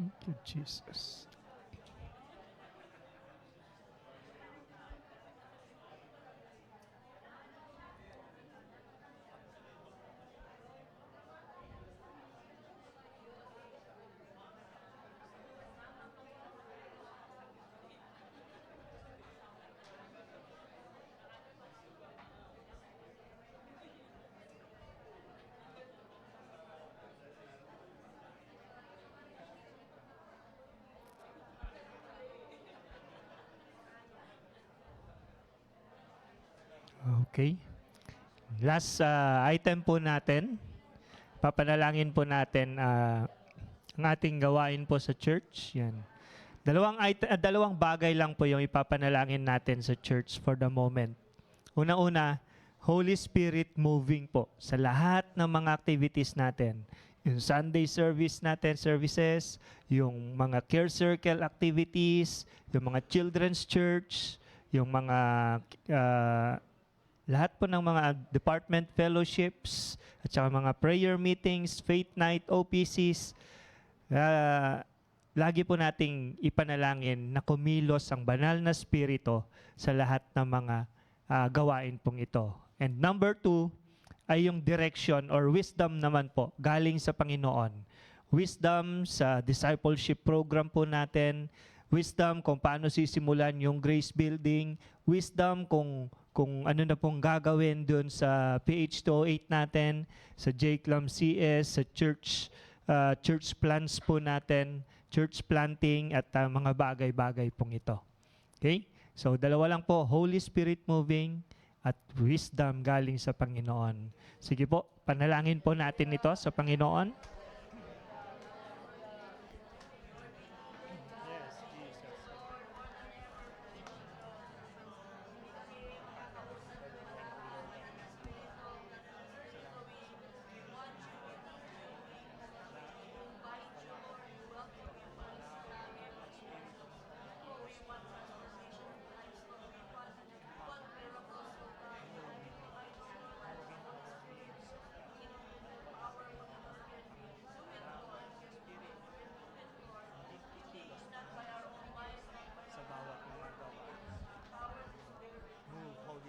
Thank you, Jesus. Okay. Last item po natin, papanalangin po natin ang ating gawain po sa church. Yan. Dalawang bagay lang po yung ipapanalangin natin sa church for the moment. Una-una, Holy Spirit moving po sa lahat ng mga activities natin. Yung Sunday services, yung mga care circle activities, yung mga children's church, yung mga lahat po ng mga department fellowships, at saka mga prayer meetings, faith night, OPCs, lagi po nating ipanalangin na kumilos ang banal na spirito sa lahat ng mga gawain pong ito. And number 2 ay yung direction or wisdom naman po galing sa Panginoon. Wisdom sa discipleship program po natin, wisdom kung paano sisimulan yung grace building, wisdom kung ano na pong gagawin doon sa PH208 natin, sa JCLAM CS, sa church plans po natin, church planting at mga bagay-bagay pong ito. Okay? So dalawa lang po, Holy Spirit moving at wisdom galing sa Panginoon. Sige po, panalangin po natin ito sa Panginoon.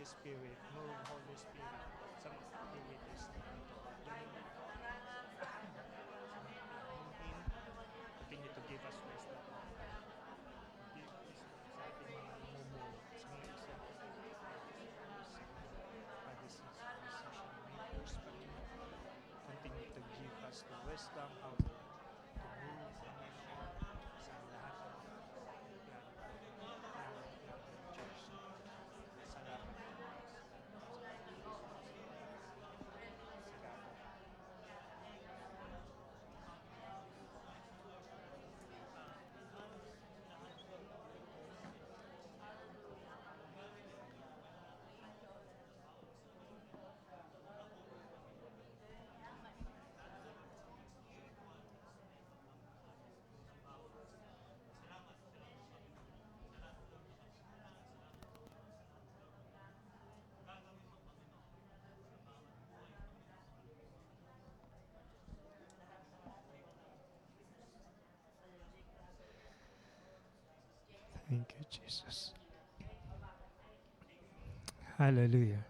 Spirit, move Holy Spirit sa mga activities na ito. Continue to give us wisdom. Give wisdom sa ating mga mumulong, sa mga isip. Continue to give us the wisdom how to move sa lahat ng church. Salamat. Thank you, Jesus. Hallelujah.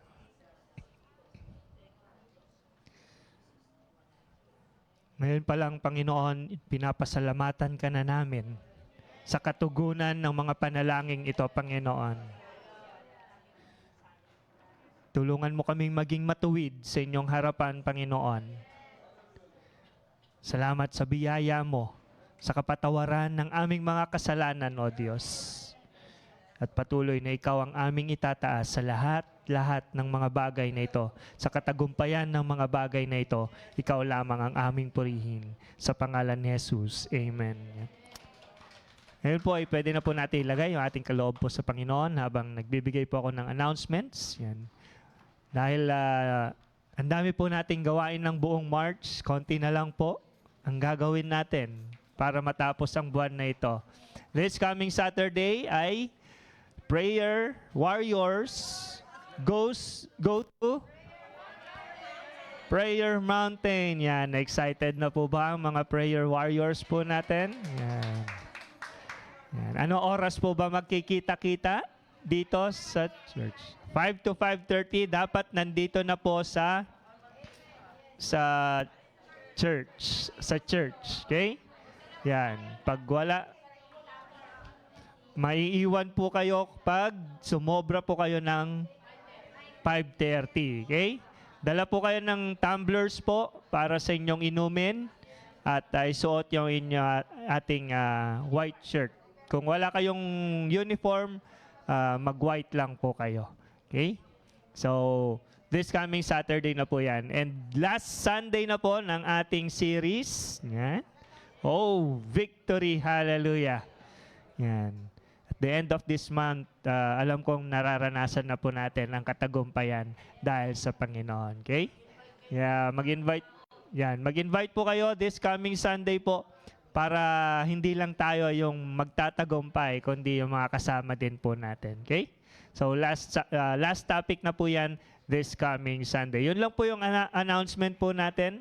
Ngayon pa lang, Panginoon, pinapasalamatan ka na namin sa katugunan ng mga panalangin ito, Panginoon. Tulungan mo kaming maging matuwid sa inyong harapan, Panginoon. Salamat sa biyaya mo, sa kapatawaran ng aming mga kasalanan, O Diyos. At patuloy na ikaw ang aming itataas sa lahat ng mga bagay na ito. Sa katagumpayan ng mga bagay na ito, ikaw lamang ang aming purihin. Sa pangalan ni Jesus. Amen. Ngayon po ay pwede na po natin ilagay yung ating kaloob po sa Panginoon habang nagbibigay po ako ng announcements. Yan. Dahil ang dami po nating gawain ng buong March, konti na lang po ang gagawin natin para matapos ang buwan na ito. This coming Saturday ay Prayer Warriors go to Prayer Mountain. Yan, excited na po ba ang mga Prayer Warriors po natin? Yan. Yan. Ano oras po ba magkikita-kita dito sa church? 5 to 5:30 dapat nandito na po sa church. Okay? Yan. Pag wala, maiiwan po kayo pag sumobra po kayo ng 5:30. Okay? Dala po kayo ng tumblers po para sa inyong inumin at isuot yung ating white shirt. Kung wala kayong uniform, mag-white lang po kayo. Okay? So, this coming Saturday na po yan. And last Sunday na po ng ating series. Yan. Oh, victory! Hallelujah! Yan. At the end of this month, alam kong nararanasan na po natin ang katagumpayan dahil sa Panginoon. Okay? Yeah, mag-invite po kayo this coming Sunday po para hindi lang tayo yung magtatagumpay, kundi yung mga kasama din po natin. Okay? So last topic na po yan this coming Sunday. Yun lang po yung announcement po natin.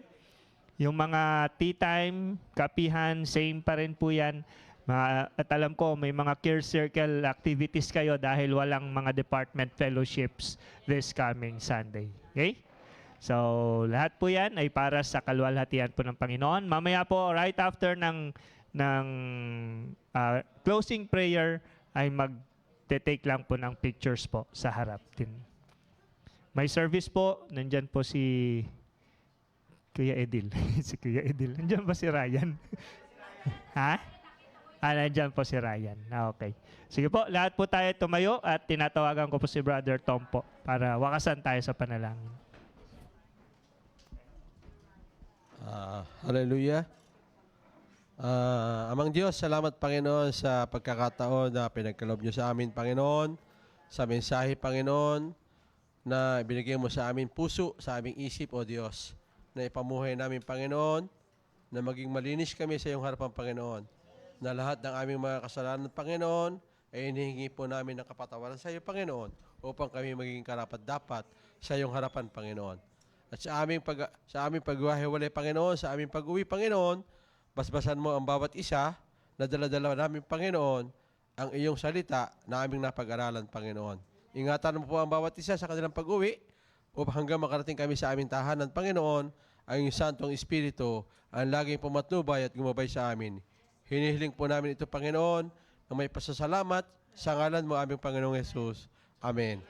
Yung mga tea time, kapihan, same pa rin po yan. At alam ko may mga care circle activities kayo dahil walang mga department fellowships this coming Sunday. Okay? So, lahat po yan ay para sa kaluwalhatian po ng Panginoon. Mamaya po, right after ng closing prayer, ay mag-take lang po ng pictures po sa harap din. May service po, nandyan po si Kuya Edil. Si Kuya Edil. Nandyan ba si Ryan? Ha? Nandyan po si Ryan. Okay. Sige po, lahat po tayo tumayo at tinatawagan ko po si Brother Tom po para wakasan tayo sa panalangin. Hallelujah. Amang Diyos, salamat Panginoon sa pagkakataon na pinagkaloob niyo sa amin, Panginoon, sa mensahe, Panginoon, na binigay mo sa amin puso, sa aming isip, O Diyos, na ipamuhay namin, Panginoon, na maging malinis kami sa iyong harapan, Panginoon, na lahat ng aming mga kasalanan, Panginoon, ay hinihingi po namin ng kapatawaran sa iyo, Panginoon, upang kami maging karapat-dapat sa iyong harapan, Panginoon. At sa aming pagwahiwalay, Panginoon, sa aming pag-uwi, Panginoon, basbasan mo ang bawat isa na dala-dala namin, Panginoon, ang iyong salita na aming napag-aralan, Panginoon. Ingatan mo po ang bawat isa sa kanilang pag-uwi upang hanggang makarating kami sa aming tahanan, Panginoon, ang iyong Santong Espiritu ang laging pumatnubay at gumabay sa amin. Hinihiling po namin ito, Panginoon, na may pasasalamat sa ngalan mo, aming Panginoong Jesus. Amen.